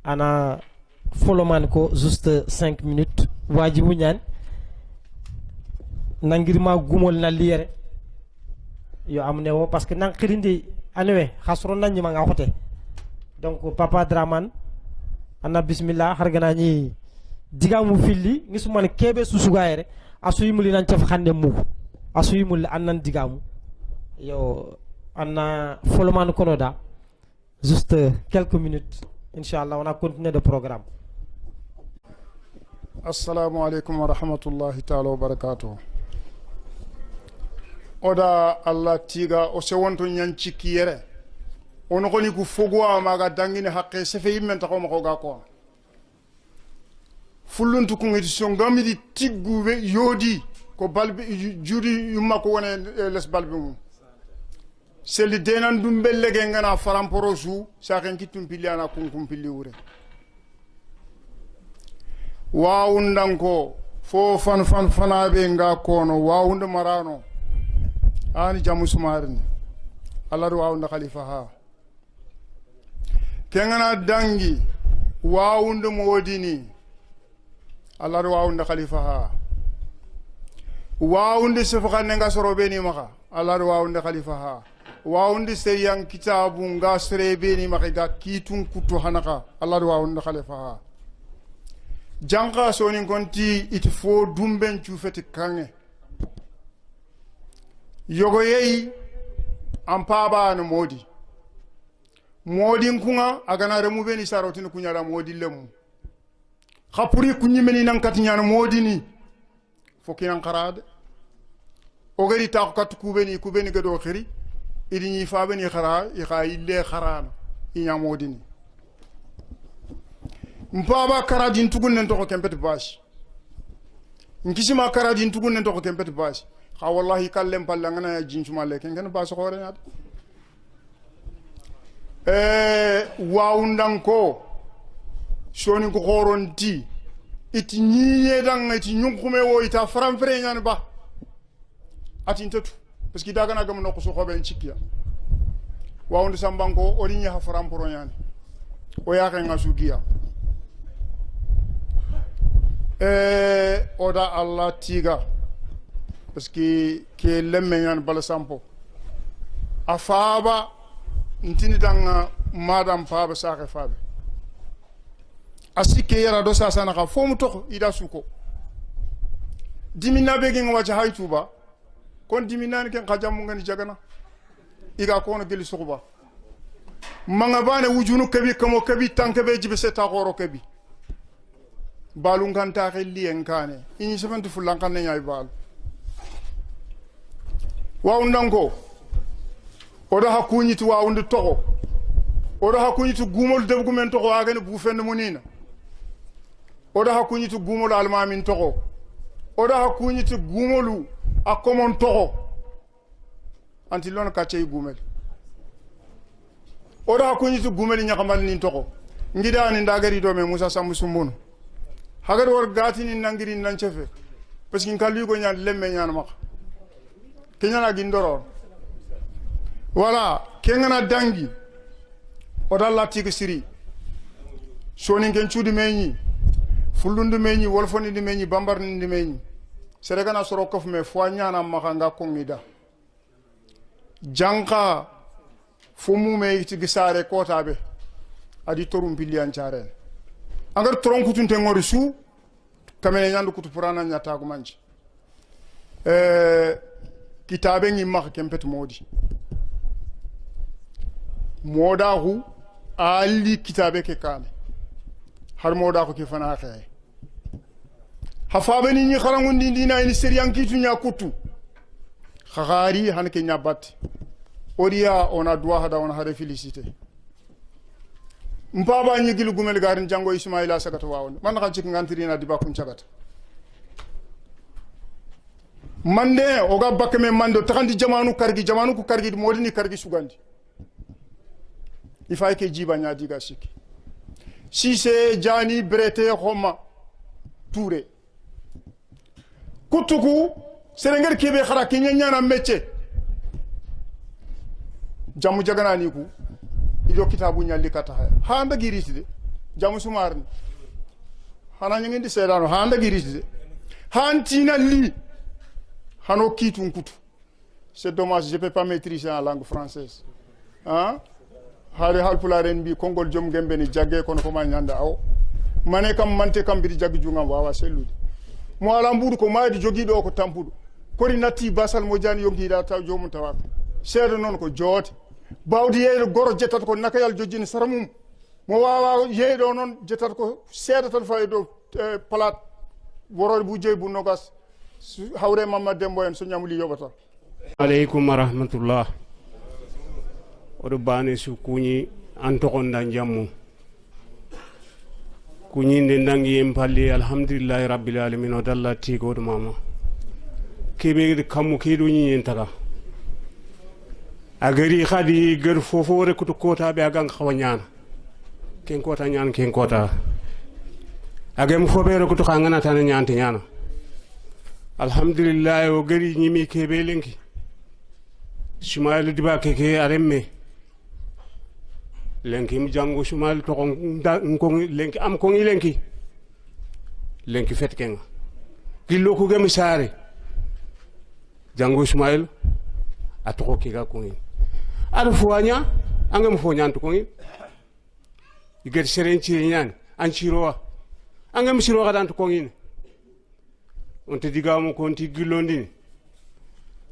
B: ana foloman ko juste 5 minutes wajibu ñaan nangirma gumol na liyere yo amne wo parce que nang khirindi anwe khasron nañ ma nga xote. Donc papa Draman ana bismillah hargana ñi digamu filli ngisumane kebe susugayere asuyimuli nan caf xande mu asuyimuli annan digamu yo anna foloman konoda juste quelques minutes inchallah on a continué le programme.
J: Assalamu alaikum wa rahmatullahi ta'ala wa barakatuh. Oda Allah tiga o se wonto nyanci kiyere on ko ni ku fogwa maga dangine hakke se fe yimmen ta ko ma ko ga ko fuluntu ko ngiti so ngamidi tigguwe yodi ko balbe juri yumma ko wona les balbe mum seli denan dum bellege ngana faramporo su sa ken kitum piliana kunkum pilli wure waawundanko fo fan fanabe nga kono waawunde marano ani jamu sumarini Allah do waawunda khalifa ha kengana dangi waawunde modini Allah do waawunda khalifa ha
M: wawunde sefa nenga soro beni maka Allah wawunde khalifa ha wawunde seriyan kitabu nga sere beni maka ga kitun kutu hanaka Allah wawunde khalifa ha janka soni konti it fo dumben cufeti kange yogo yeyi ampaba no modi kunga agana remu beni sarotini kunyara modi lemu khapuri kunyimeni nan katinyana modi ni fokinan qarade o gari ta kat kubeni gado khiri idi ni fa beni khara i khayille kharana inya modi ni mpaba karadin tugun to ko kempet bash nkisima karadin tugun to ko kempet bash kha wallahi kallem pallangana ya jinchuma leken ngene bash khore nat waundanko soni ko khoronti iti nyiye dang iti nyunkume wo ita framfre nyan ba ati ntetu parce que daga na gam no ko so xoben cikya waunde sambanko ori nya framporo nyan o ya nga sugiya oda Allah tiga parce que ke lemme nyan bala sampo afaba ntini danga madam faba sake fabe asike yara do sasa na ka fomu to ida suko dimina begi ngwa ja haytuba kon dimina ken khajamu ngani jagana iga kono geli sukuba manga bane wujunu kabi kamo kabi tanke be jibe seta goro kabi balu nganta xelli enkane ini sefantu fulankan ne nyay bal wa undango odo hakunyi tu wa undu togo odo hakunyi tu gumol debgu men togo agane bu fende munina odo hakunyi tu gumol almamin togo odo hakunyi tu gumolu akomon togo anti lon kache gumel odo hakunyi tu gumel nyakamal nin togo ngida ni ndagari do me Musa Sambusumbunu hagar war gati ni nangiri nan chefe parce que nkalli go nyal lemme nyana mak kenyana gindoro voilà kengana dangi odalla tigi siri soni ngen chudi meñi fulundu meñi wolfoni di meñi bambarni di meñi seregana soro kof me fo nyana maka nga kongida janka fumu me tigi sare kotabe adi torum bilian charen angar tronku tunte ngori su kamene nyandu kutu purana nyata ko manji kitabe ngi mak kempet modi modahu ali kitabe ke kane har modahu ke fana khay hafabe ni ñi xarangundi dina ni seriyan kitu nya kutu khagari han ke nyabat odia on a droit hada on a félicité mpaba ñi gilu gumel garin jango Ismaila sagata wawon man kan cik ngantirina di bakun cagata mande oga bakame mando takandi jamanu ku kargi modini kargi sugandi ifay ke jiba nya diga siki si c'est jani brete khoma touré kutuku serenger kebe khara kenya nyana meche jamu jagana ni ku ido kitabu nyalli kata ha anda giriti de jamu sumarni hana ngi ndi sedano ha anda giriti de hantina li hano kitun kutu c'est dommage je peux pas maîtriser la langue française hein haare halpularen mbi kongol jom gembe ni jagge kono ko ma nyanda aw mane kam mante kam bidi jaggi jungam wawa sellude mo ala mbudu ko maadi jogido ko tampudo kori natti basal mo jani yongida taw jomum tawaka seedo non ko joote bawdi yeedo goro jettat ko nakayal jojjini saramum mo wawa yeedo non jettat ko seeda tan faydo plat worode bu jey bu nogas hawre mamma dembo en so nyamuli yobata
N: alaykum wa rahmatullah odo bane su kuñi antogonda jammu kuñi nde dangi en palli alhamdulillahi rabbil alamin o dalla tigo do mama kebe kamu kedo ñi en taga agari khadi ger fofo rek to kota be agang xawanyana ken kota ñaan ken kota agam fobe rek to xangana tan ñanti ñana alhamdulillah o gari ñi mi kebe lenki shumalu diba keke aremme lenki mi jango shumal to ko lenki am ko lenki fet kenga gillo ko gami sare jango ismail atoko kiga ko ngin ar fuanya angam fo nyanto ko ngin iger seren ci nyan an cirowa angam cirowa dan to ko ngin on te digamu ko nti gilondini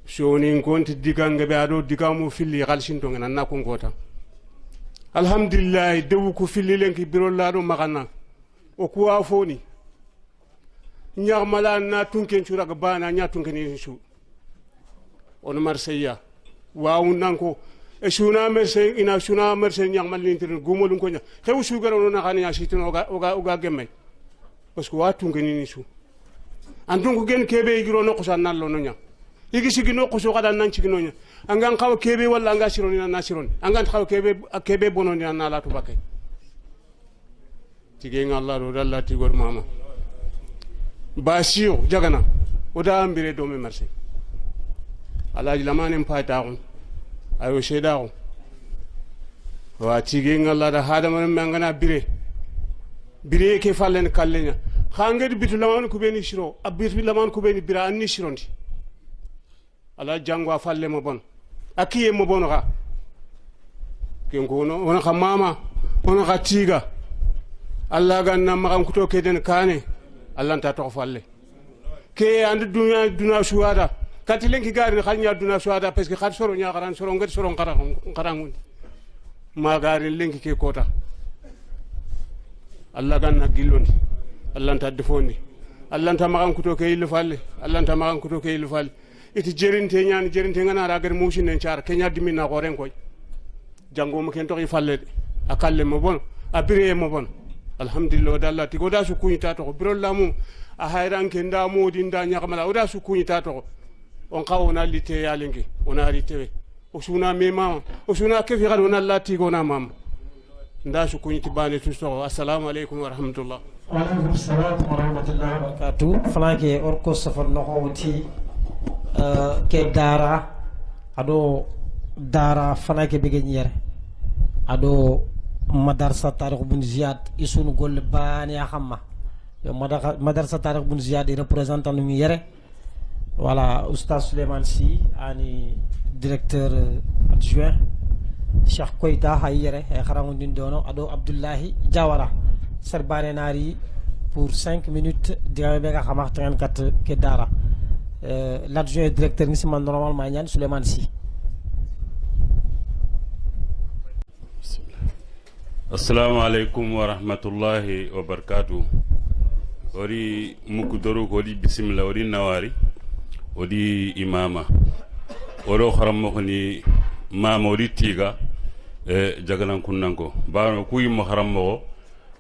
N: shoni ko nti diganga be ado digamu filli galshin to ngana na ko ngota alhamdulillah dewu ko filli lenki biro lado magana o ku afoni nyar mala na tunken chura ga bana nya tunken ni shu on marseilla waawu nanko e shuna merse ina shuna merse nyar mal ni tin gumolun ko nya xew shu garo na xani ya shitin oga gemme parce que wa tunken ni shu andun ko gen kebe giro no ko san nallo no nya igi sigi no ko so kada nan cigi no nya angan xaw kebe wala anga sironi na sironi angan xaw kebe bononi na la tubakay tige ngalla do dalla ti gor mama basio jagana oda ambire do me marché alaji lamane mpata ayo sheda wa tige ngalla da hada man mangana bire ke fallen kallenya khangedi bitu laman ku beni shiro abir laman ku beni bira anni shirondi ala jangwa falle mo bon akiye mo bon ga ken ko no wona khamama wona khatiga alla ganna makam kuto keden kane allah ta to falle ke and duna suwada kati lenki gari khanya duna suwada parce que khad soro nya garan soro ngat soro ngarangun ma gari lenki ke kota allah ganna gillondi allah ta defondi allah ta makam kuto ke ilu falle allah ta makam kuto ke ilu falle iti jerinte ngana ra gar musin en char kenya dimina ko ren koy jango mo ken to falle akalle mo bon abire mo bon alhamdulillah dalla ti goda su kunyita to biro lamu a hayran ken da modi nda nyakamala oda su kunyita to on qawna lite yalengi ona ritewe o suna mema o suna ke fi gadona lati gona mam nda su kunyiti bane tu so assalamu alaikum wa rahmatullah
B: wa alaikum assalam wa rahmatullahi wa barakatuh flanke orko safar no hoti ke dara ado dara flanke bege nyere ado madarsa tarikh bun ziyad isunu gol bani ya xamma yo madarsa tarikh bun ziyad représentant mi yere voilà oustaz Souleymane Sy ani directeur adjoint Cheikh Koita hay yere e xarangu din dono ado Abdullahi Diawara serbane nari pour 5 minutes diga be ga xamax 34 ke dara l'adjoint directeur ni man normalement ñaan Souleymane Sy.
O: Assalamu alaikum wa rahmatullahi wa barakatuh. Ori mukudoru ori bismillah ori nawari ori imama oro kharam ni mama ori tiga jagalan kunnanko ba ku yimo kharam mo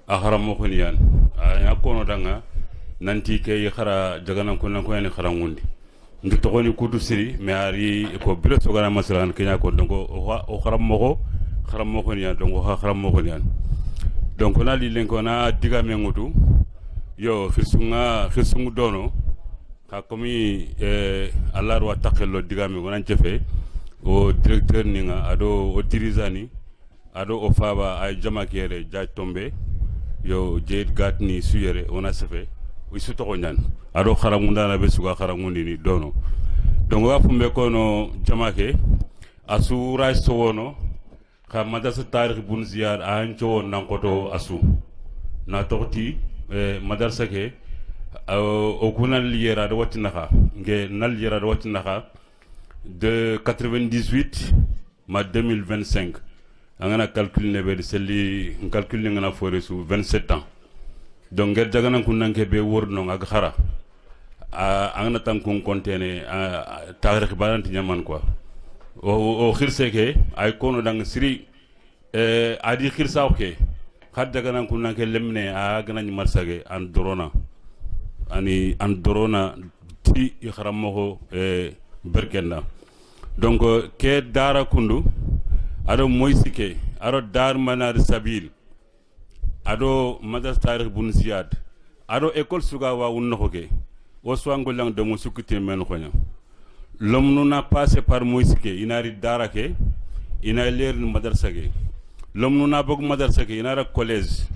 O: a kharam mo ni yan ya kono danga nanti ke khara jagalan kunnanko yani kharangundi ndu to ni kudu siri me ari ko bilo so gana masalan kenya ko dongo o kharam mo ni yan dongo kharam mo ni yan donc na li len ko na diga me ngutu yo firsungu dono ka komi Allah wa takelo diga me gonan cefe o directeur ninga ado o dirizani ado o faba ay jama kere ja tombe yo jeet gatni suyere ona sefe o su to nyan ado kharamunda na be suga kharamundi ni dono donc wa fumbe kono jama ke asu ray so wono ka madrasa tarikh bun ziyad an to nankoto asu na tokti madarsa ke o kunal yera de watinaka nge nal yera de watinaka de 98 ma 2025 angana calcul ne be selli calcul ne ngana fore su 27 ans donc ngel jagana kunanke be worno ak khara angana tan kun kontene tarikh balanti nyaman quoi o khirse ke ay kono dang siri adi khirsa ke khadda ganan kunna ke lemne a ganan marsage an dorona ti ikhramo berkenda donc ke dara kundu ado moysike ado dar manar sabil ado madar tarikh bun ziyad ado école suga wa wonno ke o swango lang de mo sukute men khonya l'homme n'a passé par moysike inari dara ke ina leer madrasa ke l'homme n'a pas madrasa ke ina rak collège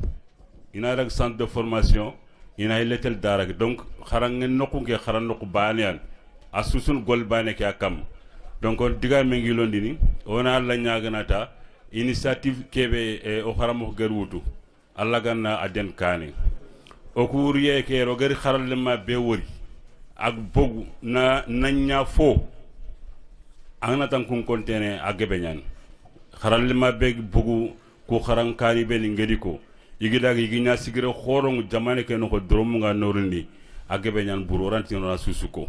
O: ina rak centre de formation ina letel dara ke donc kharangen nokku ke kharan nokku banian a susun gol bane ke akam donc on diga mengi londini ona alla ñaganata initiative kebe o haramo garutu alla ganna aden kane o kuriye ke ro gari xaral ma be wori ak bogu na nanya fo angna tan kun kontene agebe ñan xaral ma be bogu ko xaran kani be ni ngedi ko yigidaga yiginya sigire khorongu jamane ke no ko drom nga norindi agebe ñan buru ranti no na susuko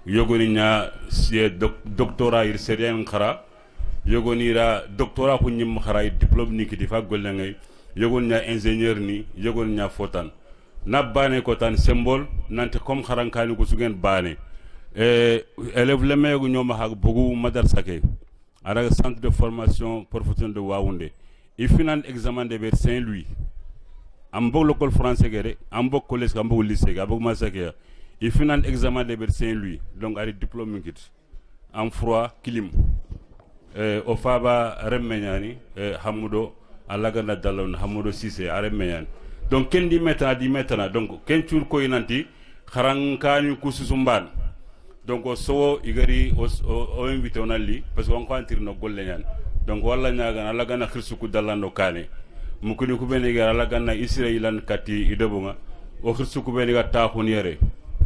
O: yogoni nya sie doctorat ir serien khara yogoni ra doctorat ko nyim khara diplôme ni ki difa golle ngay yogoni nya ingénieur ni yogoni nya fotan na bane ko tan symbole nante comme kharan kani ko sugen bane élève le mego ñoma ha bugu madarsa ke ara centre de formation professionnelle de Waoundé il finit examen de vers Saint-Louis ambok l'école français géré ambok collège ambok lycée ambok masake il finit examen de vers Saint-Louis donc ari diplôme kit en froid clim o faba remmeñani hamudo alaganda dalon hamudo Cissé remmeñani donc ken di maintenant donc ken tour ko inanti kharankani kususumban donc o so igari o invité on ali parce qu'on ko antir no golle ñan donc walla ñaga ala gana khirsuku dalando kane mukuni ku bene gara ala gana israelan kati idobunga o khirsuku bene ga taxun yere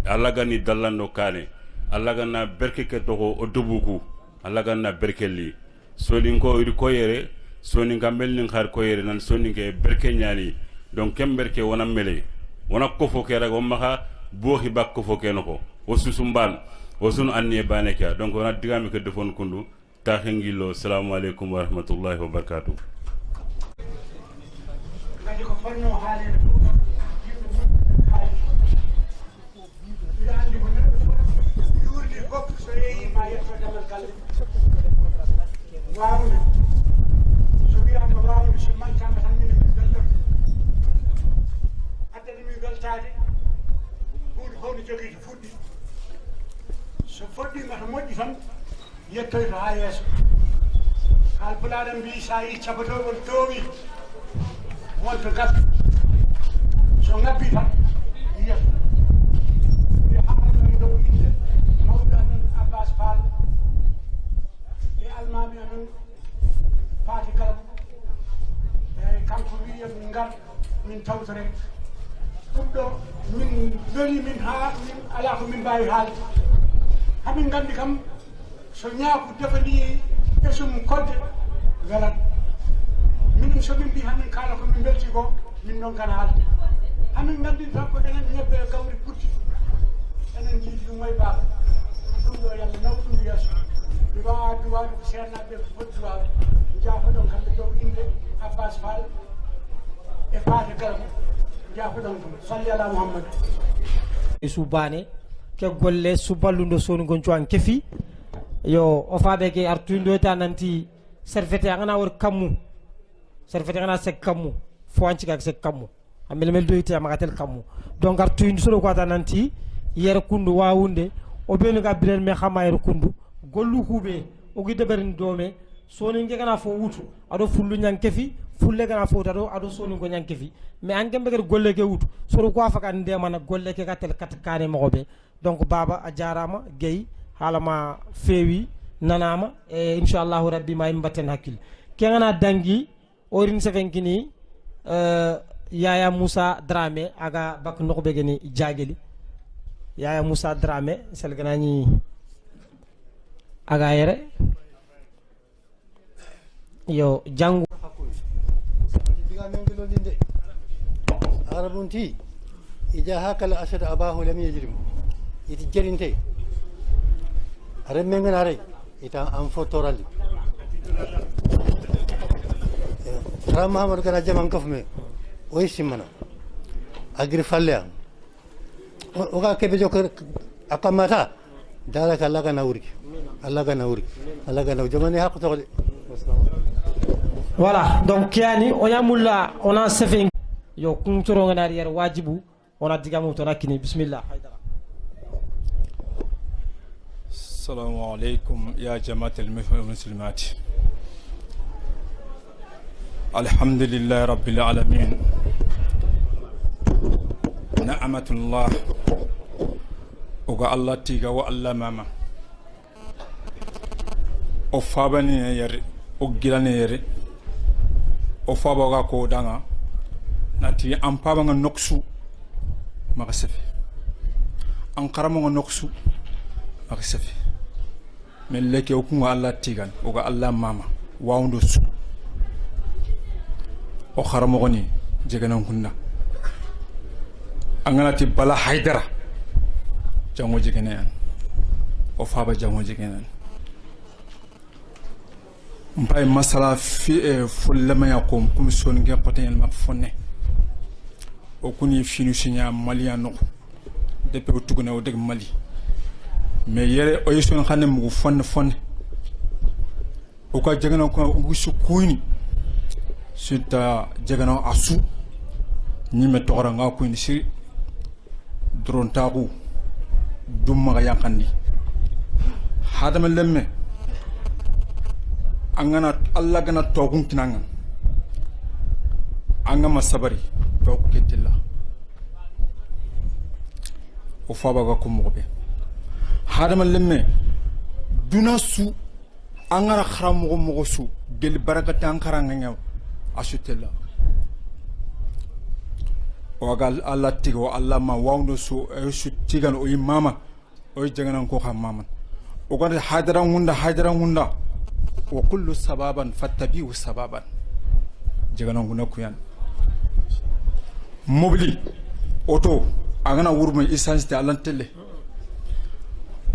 O: ala gani dalando kane ala gana berke ke to o dubuku ala gana berkeli soni ko iri ko yere soni ngambel ni xar ko yere nan soni ke berke ñani donc kemberke wona mele wona ko fo ke rago maxa bo xiba ko fo ke noko o susumban o sunu anniye bane ka donc wona digami ke defon kundu taxengilo assalamu alaykum wa rahmatullahi wa barakatuh
P: so foddi ngata moƴƴi tan yettoy to ha yeeso hal pulaɗam mbi sa yi cabatowol toowi wonto gabbi so ngabbi tan yiyat e hamadou dow inde mawɗo amen Abbas Fall e almami amen Paati Galam e kanko wi yomin ngar min tawtore ɗum ɗo min weli min ha min ala ko min mbawi haalde hamin gandi kam so ñaaku defani ɓesum kodde welan minen somin mbi hamin kaala ko min belti ko min noon kana haalde hamin gandi tan ko enen ñebbe gawri putti enen jiidi ɗum way baaba ɗum ɗo yalla naw ɗum yeeso mi wawa duwaɗo ko seernaɓe ko foti duwaɓe jaafo ɗon kamɓe dow inde Abbas Fall e Paate Galam jaafo ɗon ɗum salli ala Muhammad
B: subane ke golle suballundo soni gonco an kefi yo o faabe ke artundo ta nanti servete ngana wor kammu servete ngana sek kammu fo anci ka sek kammu amel mel doyti amagatel kammu donc artundo solo ko ta nanti yer kundu Waoundé o benu ga bilen me xama yer kundu gollu hube o gi deberin dome soni ngena fo wutu ado fullu nyang kefi fulle gana fo ado soni go nyang kefi mais angem be golle ke wutu soro ko afaka ndema na golle ke gatel kat kane mo be donc baba a jarama gay halama fewi nanama e inshallah rabbi ma imbaten hakil kengana dangi orin sevenkini Yaya Moussa Dramé aga bak nokbe geni jageli Yaya Moussa Dramé selganani aga yere yo jangu
Q: diga mengelo dinde arabunti ija hakala asad abahu lam yajrim iti jerinte are mengen are ita am fotorali rama hamar kana jaman kafme oy simana agri falle oga kebe jokor akamata dalaka allaga nawri allaga jamani haqu to
B: voilà donc yani oyamulla ona sefen yo kuntoro ngana arrière wajibu ona digamu to nakini bismillah
R: السلام عليكم يا جماعة المسلمات الحمد لله رب العالمين نعمة الله oga Allah tiga wa Allah mama o fabani yere o gilane yere o faba ga ko danga nati am paba nga noksu maka sefi an karamo nga noksu maka sefi men leke o kunga Allah tigan oga Allah mama wawndo su o karamo goni jeganan kunna anganati bala haidara jango jegenan o faba jango jegenan mpay masala fi fullama yakum commission nge qoten ma fonne o kuni finu sinya maliano depuis o tuguna o deg Mali mais yere o yeson xane mu fonne o ka jegana ko ngusu kuyni sita jegana asu ni me tora nga kuyni si dron tagu dum ga yankandi hadama lemme angana Allah gana togun kinanga angama sabari to ketilla o faba ga ko mobe hadama lemme duna su angara kharam mo su gel barakata ankaranga nyaw asutella o gal Allah tigo Allah ma wawndo su su tigan o imama o jangana ko xam mama o gal hadaran hunda wa kullu sababan fattabi'u sababan jegana nguna kuyan mobili auto agana wurma essence de alantelle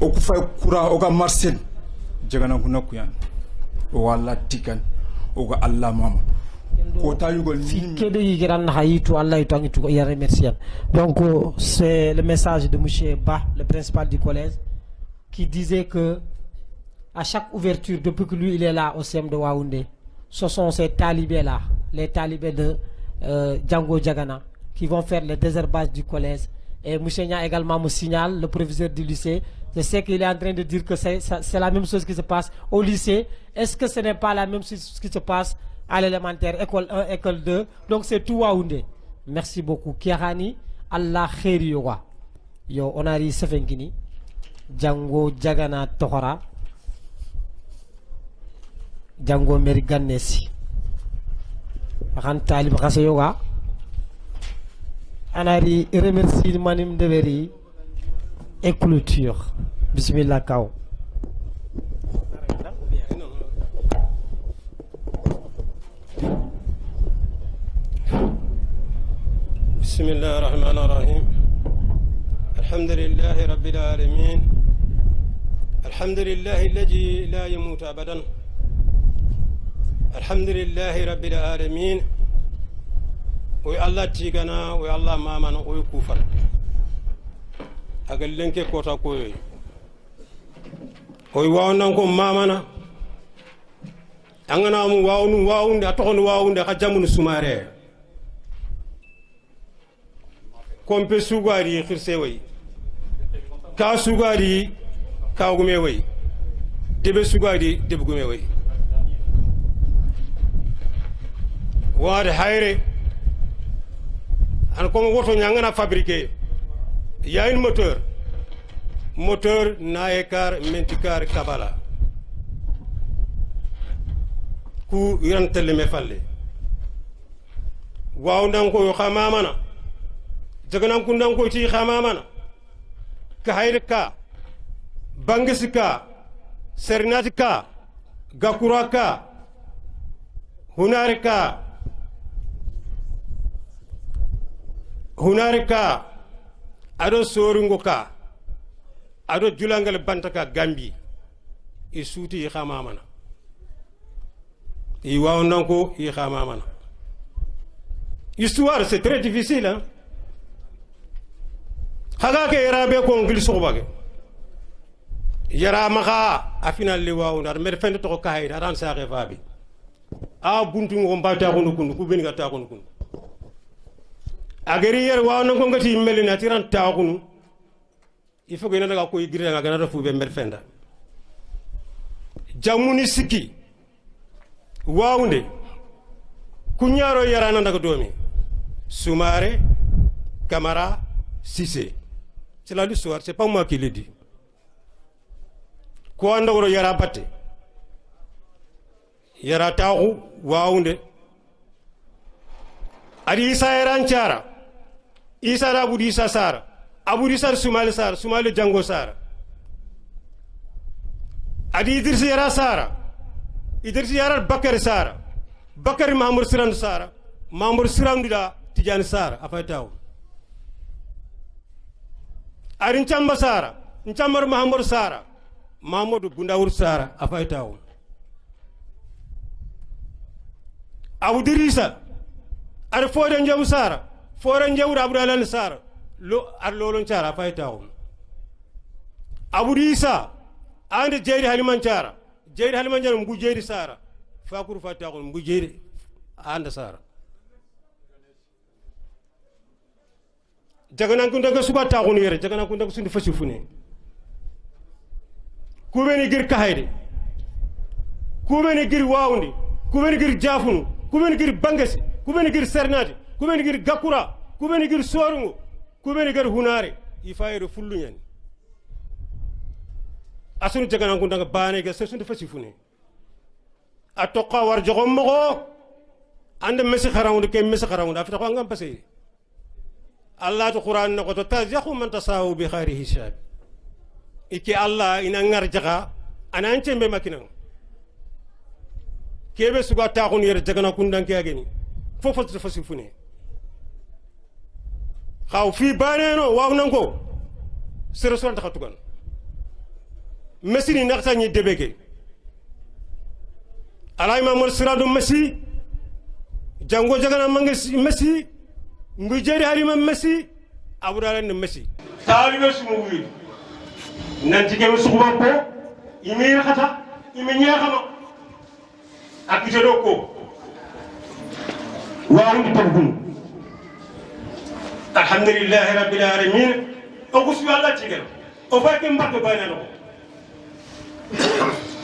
R: o ku fay kura o ga marcel jegana nguna kuyan o wala tikan o ga Allah mama ko tayugol ni
B: kede yigiran hayitu Allah yitangitu ya remercier. Donc c'est le message de monsieur Ba, le principal du collège, qui disait que à chaque ouverture, depuis que lui il est là au CM de Waoundé, ce sont ces talibés là, les talibés de Django Djagana, qui vont faire le désherbage du collège. Et Moussenia également me signale, le professeur du lycée, je sais qu'il est en train de dire que c'est la même chose qui se passe au lycée. Est-ce que ce n'est pas la même chose qui se passe à l'élémentaire, école 1, école 2? Donc c'est tout Waoundé. Merci beaucoup. Kiarani, Allah khairi yoga. Yo, on a ri Sefengini, Django Djagana Tohora. Django Meriganesi Ran Talib Raseyoga Anari remercie Manim Deveri et clôture. Bismillah Kao.
S: Bismillah ar-Rahman ar-Rahim. Alhamdulillahi Rabbil Alamin. Alhamdulillahi alladhi la yamutu abadan. Alhamdulillahi Rabbil Alamin. Oy Allah tigana, oy Allah mamana, oy kufar. Agal lenke kota koy. Oy wawnan ko mamana. Angana mu wawnde atokon wawnde ka jamunu sumare. Kompe sugari khirse way. Ka sugari ka gume way. Debe sugari debe gume way. Wade hayre an comme woto ñangana fabriqué, il y a un moteur Naekar Mentikar Kabala ku yantele me falle waaw ndanko yo xamamana jaganan ku ndanko ci xamamana ka hayre ka bangisi ka sernati ka gakura ka hunarika ado soringo ka ado julangal bantaka Gambi i suuti i xamamana i wawnanko i xamamana. Histoire c'est très difficile hein. Haga ke yarabe ko ngil soxbage yara maxa a final li wawnar mer fende to ka hayda ran saxe fabi a buntu ngo mbata ko nukun ku ben ga ta ko nukun ageri yer wawna ko ngati melina tiran ta ko nu il faut que na daga ko yigire nga gana fu be mer fenda jamuni sikki wawnde kunyaro yarana daga domi Sumare Kamara Cissé c'est l'histoire, c'est pas moi qui le dis. Ko andawro yara batte yara taxu waawunde adi isa yaran cara isa da abudi isa sara abudi sar sumali jango sara adi idris yara sara idris yara bakar sara bakar mamour sirandu sara mamour sirandu da tidiane sara afay taw ari ncamba sara ncamar mamour sara mamadou bundawur sara afay taw abu dirisa ar fode njaw sara fore njaw abdallah sara lo ar lolon sara afay taw abu dirisa ande jeydi haliman sara jeydi haliman jara mbu jeydi sara fakuru fataw mbu jeydi anda sara jaganan kun daga suba taxunu yere jaganan kun daga sundi fasi fune kubeni gir kahayde kubeni gir wawndi kubeni gir jafunu kubeni gir bangasi kubeni gir sernati kubeni gir gakura kubeni gir sorungu kubeni gir hunare ifayre fullu ñani asunu jaganan kun daga bane ga sundi fasi fune a toqa war jogo mogo ande mesi kharawndi ke mesi kharawndi afta ko ngam passé Allah to Quran na ko to tazakhu man tasawu bi khairi hisab iki Allah ina ngar jaga anan cembe makinan kebe suga ta kun yer jagana kundan ke ageni fofo to fasifune xaw fi baneno waw nan ko sere son ta tugan mesini nakta ni debeke alay mamul siradu messi jango jagana mangesi messi mbu jeri halima messi abudalen messi taalibe sumu wi nanti ke suba ko imi khata imi nyaxama akite do ko waru tabun alhamdulillah rabbil alamin o ko suba Allah tigel o fa ke mbako banano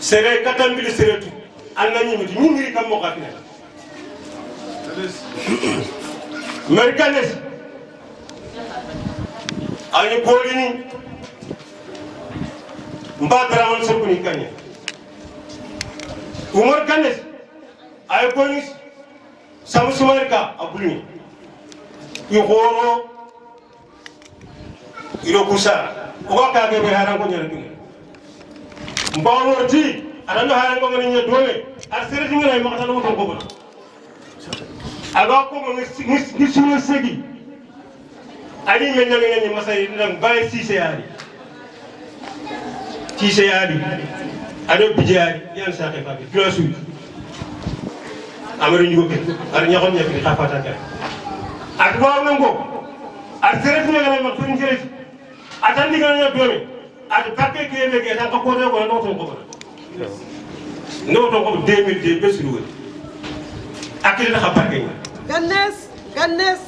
S: sere katam bi sere tu anna nyimi di ngiri kam mo xafina merkanes ani bolini mbadaraman sokuni kanya umar kanes ay bonis samu sumarka abulni yuhoro ilo kusara oga kage be haran ko nyal dum mbaworti arando haran ko ngani nyadome ar sere ngani ma xata mo to ko aga ko ngi sunu segi ali men ngani masay dang bay cissé ali ado bijari yan saxé fa bi glasu amari ñugo ke ar ñaxon ñefi xafata ka ak waw nango ar seret ngani ma fini seret atan digal na domi at bakke ke be ke tan ko do ko no to ko 2002 besulu akile na xabarke
T: gannes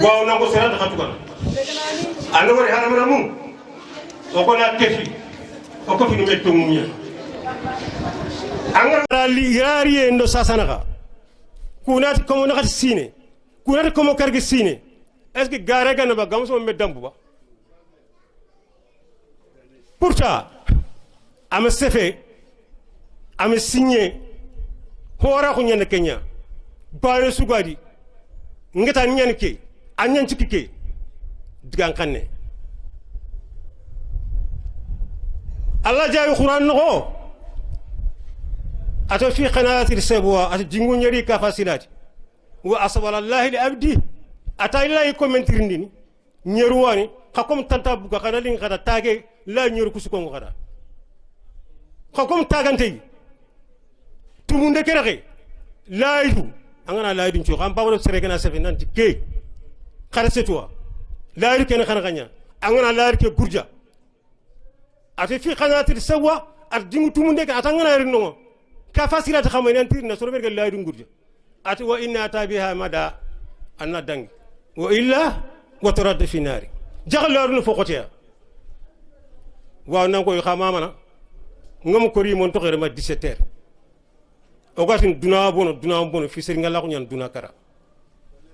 S: waaw nango seret xatugal ando wari haram ramu o ko na kefi o ko finu metto munya angara li yari ndo sasanaka kunati komo nakati sine kunati komo kargi sine est-ce que gare gana ba gamso meddambu ba pourtant am sefe am signé hora ko nyane Kenya bare sugadi ngata nyane ke anyan cikike digan kanne Allah jaawi Qur'an no ato fi qanaati sabwa at jingu nyari ka fasilati wa asbala Allah li abdi ata illa ko mentirindini nyeruwani hakom tanta buga kana lin kada tage la nyeru kusuko ngada hakom tagante tumunde kerake laidu angana laidu ci xam bawro sere gana sefe nan ci ke xarse toi laidu ken xana ganya angana laidu ke gurja ate fi qanaati sabwa at jingu tumunde ka atangana rinno ka fasila ta xamane antir na soro berga laidu ngurja ati wa inna tabiha mada anna dangi wa illa wa turad fi nari jaxlaru no fokotia waaw nan koy xama mana ngam ko ri mon to xere ma 17h o gatin duna bono fi seri ngala ko ñan duna kara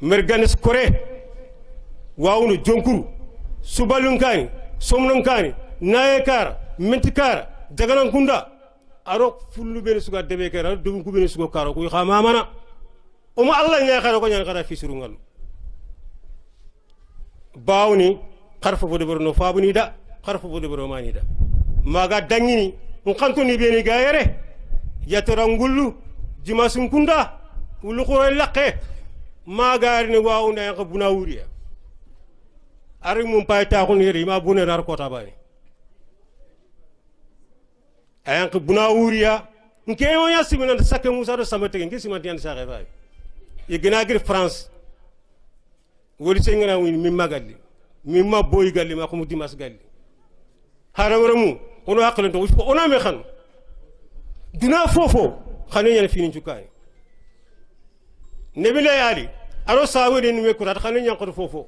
S: mer ganes kore waaw no jonkuru subalun kani somnankani naye kara menti kara jaganan kunda aro fullu bene suga debe kara dum ku bene suga karo ko khama mana o ma Allah nya kara ko nya kara fi surungal bawni kharfa bo de borno fabuni da kharfa bo de borno mani da maga dangini on kanto ni bene gayere yatarangullu jimasun kunda wulu ko laqe maga ni waawna ko buna wuriya ari mum pay taxun yeri ma bune rar ko tabani ayan ko buna wuriya nke mo ya simina sakke musa do samate ngi simante yan saxe fay ye gina gir France wori sengana wini mi magalli mi ma boy galli ma ko mu dimas galli harawramu ono hakle to ko ona me xan duna fofo xane ñen fini ciukay nebile yali aro sawede ni me kurat xane ñan ko fofo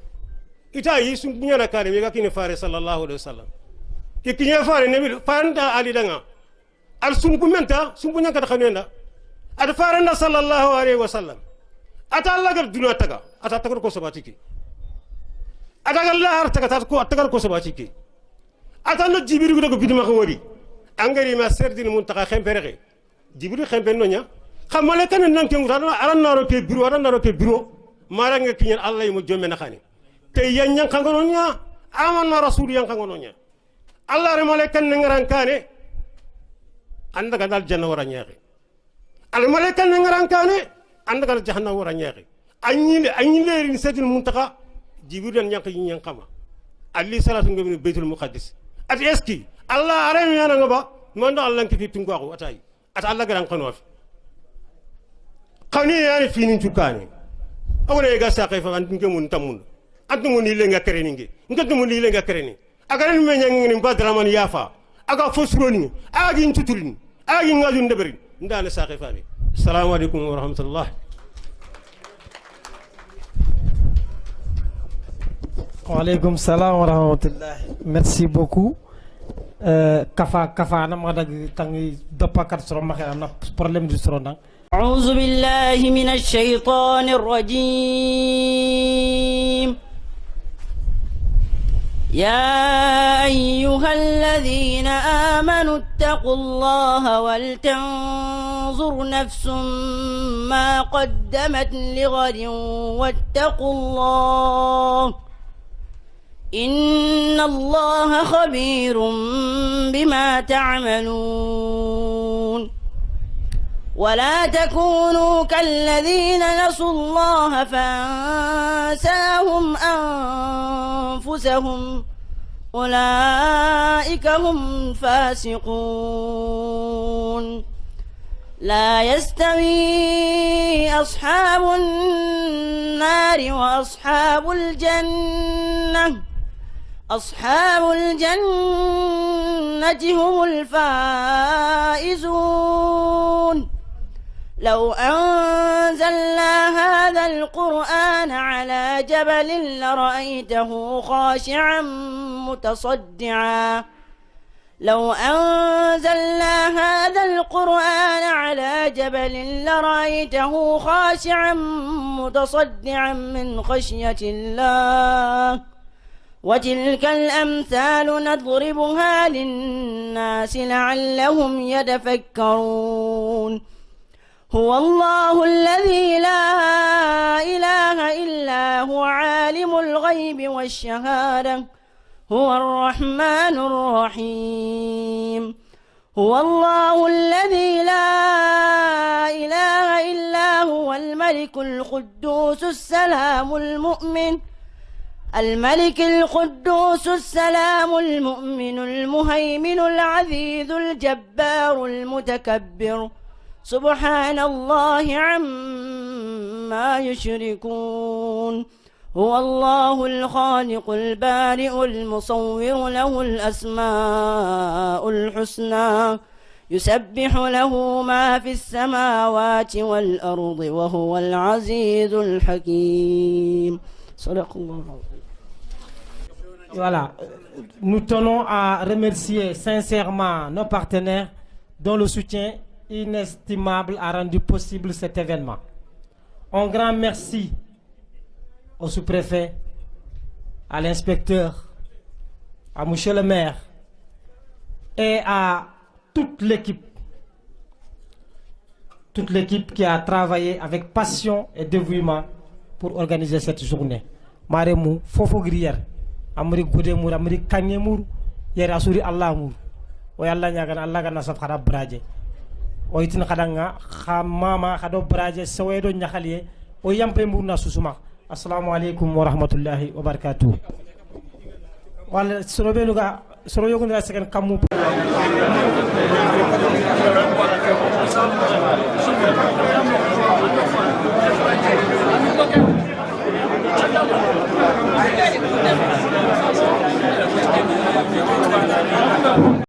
S: ita yi sun ñana kare me ga kine fare sallallahu alaihi wasallam ke kinya fare nebil fanda ali danga al sun kumenta sun bunya ka xanenda ad faranda sallallahu alaihi wasallam ata Allah gar duna taga ata tagar ko sabati ki ata Allah har taga ko tagar ko sabati ki ata no jibril ko bidima ko wori angari ma serdin muntaka khempere jibril khempen no nya xamale kan nan ke ngura aran naro ke biro mara nga kinyen Allah yi mo jomme na xani te yan yang kangono nya amanna rasul yang kangono nya Allah re malaikan ngaran kane anda gadal janna wara nyaaki al malaikan ngaran kane anda gadal jahannam wara nyaaki anyi lerin sedil muntaka jibril yang yang kama ali salatu ngam baitul muqaddis at eski Allah are yana ngaba manda Allah ki tungo ko atay at Allah garan kanof khani yani fini tukani awre ga sa kayfa an ngemun tamun addu ni le nga kereni ngi ngatu ni le nga kereni agaran me nyang ni badraman yafa aga fosroni agi ntutulini agi ngaju ndeberi ndana sa kayfa bi assalamu alaikum wa rahmatullah
B: wa alaikum salam wa rahmatullah merci beaucoup kafa na ma dag tangi dopakat soro ma xena problème du soro nang
T: أعوذ بالله من الشيطان الرجيم يا أيها الذين آمنوا اتقوا الله ولتنظر نفس ما قدمت لغد واتقوا الله إن الله خبير بما تعملون ولا تكونوا كالذين نسوا الله فأنساهم أنفسهم أولئك هم فاسقون لا يستوي أصحاب النار وأصحاب الجنة أصحاب الجنة هم الفائزون لو أنزلنا هذا القرآن على جبل لرأيته خاشعا متصدعا لو أنزلنا هذا القرآن على جبل لرأيته خاشعا متصدعا من خشية الله وتلك الأمثال نضربها للناس لعلهم يتفكرون هو الله الذي لا إله إلا هو عالم الغيب والشهادة هو الرحمن الرحيم هو الله الذي لا إله إلا هو الملك القدوس السلام الملك القدوس السلام المؤمن المهيمن العزيز الجبار المتكبر سبحان الله عما يشركون هو الله الخالق البارئ المصور له الأسماء الحسنى يسبح له ما في السماوات والأرض وهو العزيز الحكيم صدق الله.
B: Voilà, nous tenons à remercier sincèrement nos partenaires dont le soutien inestimable a rendu possible cet événement. Un grand merci au sous-préfet, à l'inspecteur, à monsieur le maire et à toute l'équipe qui a travaillé avec passion et dévouement pour organiser cette journée. Maremu fofo griyer amri godemur amri kanyemur yere asuri Allah mur o yalla nyaga Allah ga nasaf khada braje o itin khadanga khamama khado braje sawedo nyakhaliye o yampe mur na susuma. Assalamu alaikum wa rahmatullahi wa barakatuh. Wala sorobe nuga soro yogun la seken kamu